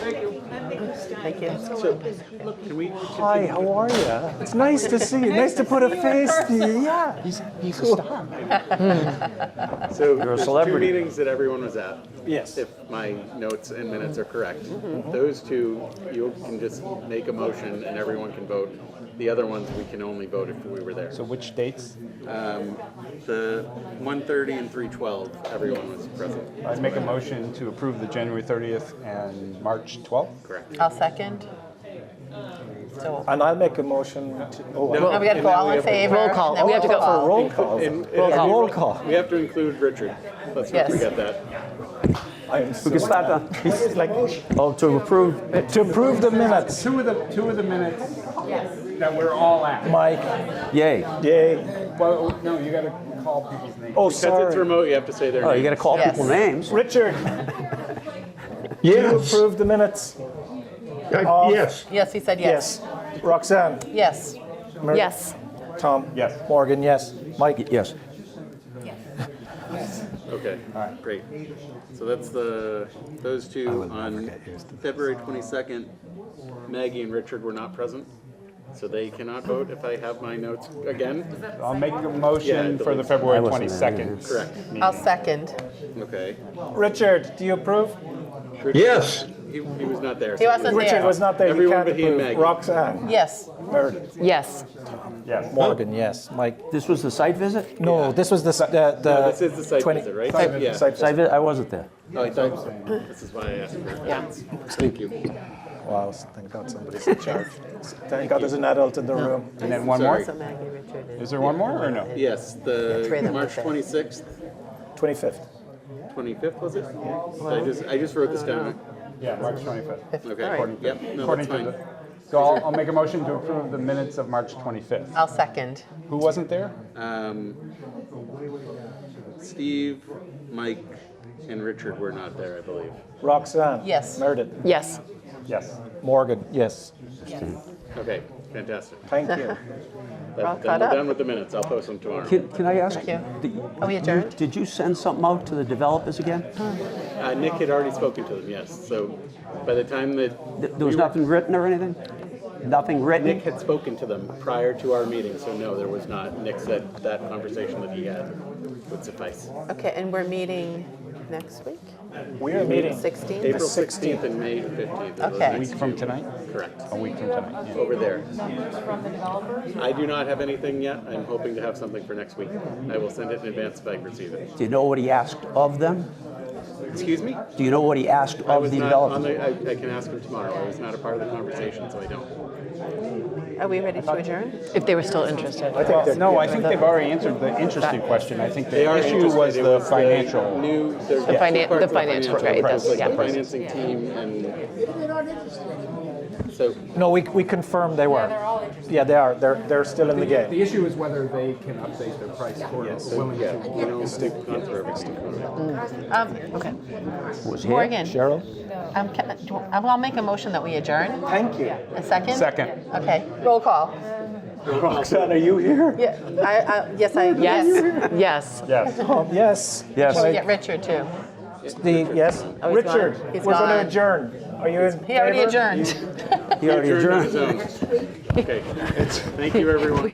[SPEAKER 2] Thank you.
[SPEAKER 4] so can we?
[SPEAKER 1] Hi, how are you? It's nice to see you. Nice to put a face to you. Yeah.
[SPEAKER 23] He's a star.
[SPEAKER 4] So
[SPEAKER 21] You're a
[SPEAKER 4] there's
[SPEAKER 21] celebrity.
[SPEAKER 4] 2 meetings that everyone was at.
[SPEAKER 1] Yes.
[SPEAKER 4] If my notes and minutes are correct. Those 2, you can just make a motion and everyone can vote. The other ones, we can only vote if we were there.
[SPEAKER 23] So which dates?
[SPEAKER 4] The 1:30 and 3:12, everyone was present.
[SPEAKER 23] I'd make a motion to approve the January 30th and March 12th.
[SPEAKER 4] Correct.
[SPEAKER 2] I'll second. So,
[SPEAKER 1] And I'll make a motion to. Oh,
[SPEAKER 4] No.
[SPEAKER 2] now we got to go all in favor.
[SPEAKER 5] Roll call.
[SPEAKER 2] and then
[SPEAKER 5] We have to go
[SPEAKER 2] roll
[SPEAKER 5] for a
[SPEAKER 2] call.
[SPEAKER 1] roll call. Roll call.
[SPEAKER 4] We have to include Richard. Let's not
[SPEAKER 2] Yes.
[SPEAKER 4] forget that.
[SPEAKER 1] I am
[SPEAKER 21] We can start
[SPEAKER 1] He's like
[SPEAKER 21] Oh, to approve.
[SPEAKER 1] to approve the minutes.
[SPEAKER 23] Two of the minutes that we're all at.
[SPEAKER 1] Mike,
[SPEAKER 21] Yay.
[SPEAKER 1] yay.
[SPEAKER 23] Well, no, you got to call people's names.
[SPEAKER 1] Oh,
[SPEAKER 4] Because it's
[SPEAKER 1] sorry.
[SPEAKER 4] remote, you have to say their
[SPEAKER 21] Oh,
[SPEAKER 4] name.
[SPEAKER 21] you got to call
[SPEAKER 2] Yes.
[SPEAKER 21] people names.
[SPEAKER 1] Richard. You approve the minutes?
[SPEAKER 7] Yes.
[SPEAKER 2] Yes, he said yes.
[SPEAKER 1] Yes. Roxanne?
[SPEAKER 2] Yes. Yes.
[SPEAKER 1] Tom?
[SPEAKER 23] Yes.
[SPEAKER 1] Morgan, yes. Mike?
[SPEAKER 21] Yes.
[SPEAKER 4] Okay, great. So that's those 2 on February 22nd. Maggie and Richard were not present, so they cannot vote if I have my notes again.
[SPEAKER 23] I'll make a
[SPEAKER 4] Yeah,
[SPEAKER 23] motion for the February
[SPEAKER 21] I wasn't there,
[SPEAKER 23] 22nd.
[SPEAKER 4] Correct.
[SPEAKER 2] I'll second.
[SPEAKER 4] Okay.
[SPEAKER 1] Richard, do you approve?
[SPEAKER 7] Yes.
[SPEAKER 4] He was not there.
[SPEAKER 2] He
[SPEAKER 4] so
[SPEAKER 2] wasn't
[SPEAKER 1] Richard
[SPEAKER 2] there.
[SPEAKER 1] was not there. You
[SPEAKER 4] Everyone
[SPEAKER 1] can't
[SPEAKER 4] but he and
[SPEAKER 1] approve.
[SPEAKER 4] Maggie.
[SPEAKER 1] Roxanne?
[SPEAKER 2] Yes.
[SPEAKER 1] Meredith?
[SPEAKER 5] Yes.
[SPEAKER 23] Yes.
[SPEAKER 1] Morgan, yes. Mike?
[SPEAKER 21] This was the site visit?
[SPEAKER 1] No, this was the
[SPEAKER 4] No, this is the site visit, right? Yeah.
[SPEAKER 1] Site
[SPEAKER 21] Site
[SPEAKER 1] visit.
[SPEAKER 21] visit? I wasn't there.
[SPEAKER 4] Oh, I thought this is why I asked for it. Thank you.
[SPEAKER 1] Wow, thank God somebody's in charge. Thank God there's an adult in the room.
[SPEAKER 23] And then one more?
[SPEAKER 2] So Maggie, Richard, and-
[SPEAKER 23] Is there one more or no?
[SPEAKER 4] Yes, the
[SPEAKER 2] three of them
[SPEAKER 4] March
[SPEAKER 2] were there.
[SPEAKER 4] 26th,
[SPEAKER 1] 25th.
[SPEAKER 4] 25th was it? I just wrote this down.
[SPEAKER 23] Yeah, March 25th.
[SPEAKER 4] Okay.
[SPEAKER 2] All right.
[SPEAKER 4] Yep. No,
[SPEAKER 23] According
[SPEAKER 4] that's
[SPEAKER 23] to
[SPEAKER 4] fine.
[SPEAKER 23] the, so I'll make a motion to approve the minutes of March 25th.
[SPEAKER 2] I'll second.
[SPEAKER 23] Who wasn't there?
[SPEAKER 4] Steve, Mike, and Richard were not there, I believe.
[SPEAKER 1] Roxanne?
[SPEAKER 2] Yes.
[SPEAKER 1] Meredith?
[SPEAKER 5] Yes.
[SPEAKER 23] Yes.
[SPEAKER 1] Morgan? Yes.
[SPEAKER 4] Okay, fantastic.
[SPEAKER 1] Thank you.
[SPEAKER 2] We're all
[SPEAKER 4] Then
[SPEAKER 2] caught
[SPEAKER 4] we're
[SPEAKER 2] up.
[SPEAKER 4] done with the minutes. I'll post them tomorrow.
[SPEAKER 21] Can I ask?
[SPEAKER 2] Thank you.
[SPEAKER 21] Did,
[SPEAKER 2] Are we adjourned?
[SPEAKER 21] Did you send something out to the developers again?
[SPEAKER 4] Nick had already spoken to them, yes. So by the time that
[SPEAKER 21] There was nothing written or anything? Nothing written?
[SPEAKER 4] Nick had spoken to them prior to our meeting, so no, there was not. Nick said that conversation that he had would suffice.
[SPEAKER 2] Okay, and we're meeting next week?
[SPEAKER 1] We are meeting
[SPEAKER 2] 16th?
[SPEAKER 4] April 16th and May 15th. are those
[SPEAKER 2] Okay.
[SPEAKER 23] A
[SPEAKER 4] next
[SPEAKER 23] week from
[SPEAKER 4] two.
[SPEAKER 23] tonight?
[SPEAKER 4] Correct.
[SPEAKER 23] A week from tonight. Yeah.
[SPEAKER 4] Over there. I do not have anything yet. I'm hoping to have something for next week. I will send it in advance if I receive it.
[SPEAKER 21] Do you know what he asked of them?
[SPEAKER 4] Excuse me?
[SPEAKER 21] Do you know what he asked
[SPEAKER 4] I
[SPEAKER 21] of
[SPEAKER 4] was
[SPEAKER 21] the
[SPEAKER 4] not on
[SPEAKER 21] developers?
[SPEAKER 4] the, I can ask him tomorrow. I was not a part of the conversation, so I don't.
[SPEAKER 2] Are we ready to adjourn?
[SPEAKER 5] If they were still interested.
[SPEAKER 23] No, I think they've already answered the interesting question. I think
[SPEAKER 4] They
[SPEAKER 23] the
[SPEAKER 4] are
[SPEAKER 23] issue
[SPEAKER 4] interested.
[SPEAKER 23] was
[SPEAKER 4] It
[SPEAKER 23] the
[SPEAKER 4] was
[SPEAKER 23] financial.
[SPEAKER 4] There's
[SPEAKER 5] The
[SPEAKER 4] two
[SPEAKER 5] finan-
[SPEAKER 4] parts
[SPEAKER 5] the
[SPEAKER 4] of
[SPEAKER 5] financial, right,
[SPEAKER 4] price,
[SPEAKER 5] that's-
[SPEAKER 4] like
[SPEAKER 5] yeah.
[SPEAKER 4] the financing team and so
[SPEAKER 1] No, we confirmed they were. Yeah, they are. They're still in the game.
[SPEAKER 23] The issue is whether they can update their price or willing
[SPEAKER 4] yeah,
[SPEAKER 23] to.
[SPEAKER 4] you know, stick on for everything.
[SPEAKER 2] Okay.
[SPEAKER 21] Was here?
[SPEAKER 2] Morgan.
[SPEAKER 1] Cheryl?
[SPEAKER 2] I'll make a motion that we adjourn.
[SPEAKER 1] Thank you.
[SPEAKER 2] A second?
[SPEAKER 23] Second.
[SPEAKER 2] Okay, roll call.
[SPEAKER 1] Roxanne, are you here?
[SPEAKER 2] Yeah, yes,
[SPEAKER 5] Yes. Yes.
[SPEAKER 23] Yes.
[SPEAKER 1] Tom, yes.
[SPEAKER 21] Yes.
[SPEAKER 2] Can we get Richard too?
[SPEAKER 1] Steve, yes.
[SPEAKER 2] Oh, he's
[SPEAKER 1] Richard,
[SPEAKER 2] gone. He's
[SPEAKER 1] we're going
[SPEAKER 2] gone.
[SPEAKER 1] to adjourn. Are you in
[SPEAKER 2] He already
[SPEAKER 1] favor?
[SPEAKER 2] adjourned.
[SPEAKER 21] He already
[SPEAKER 4] Adjourned on
[SPEAKER 21] adjourned.
[SPEAKER 4] his own. Okay, thank you, everyone.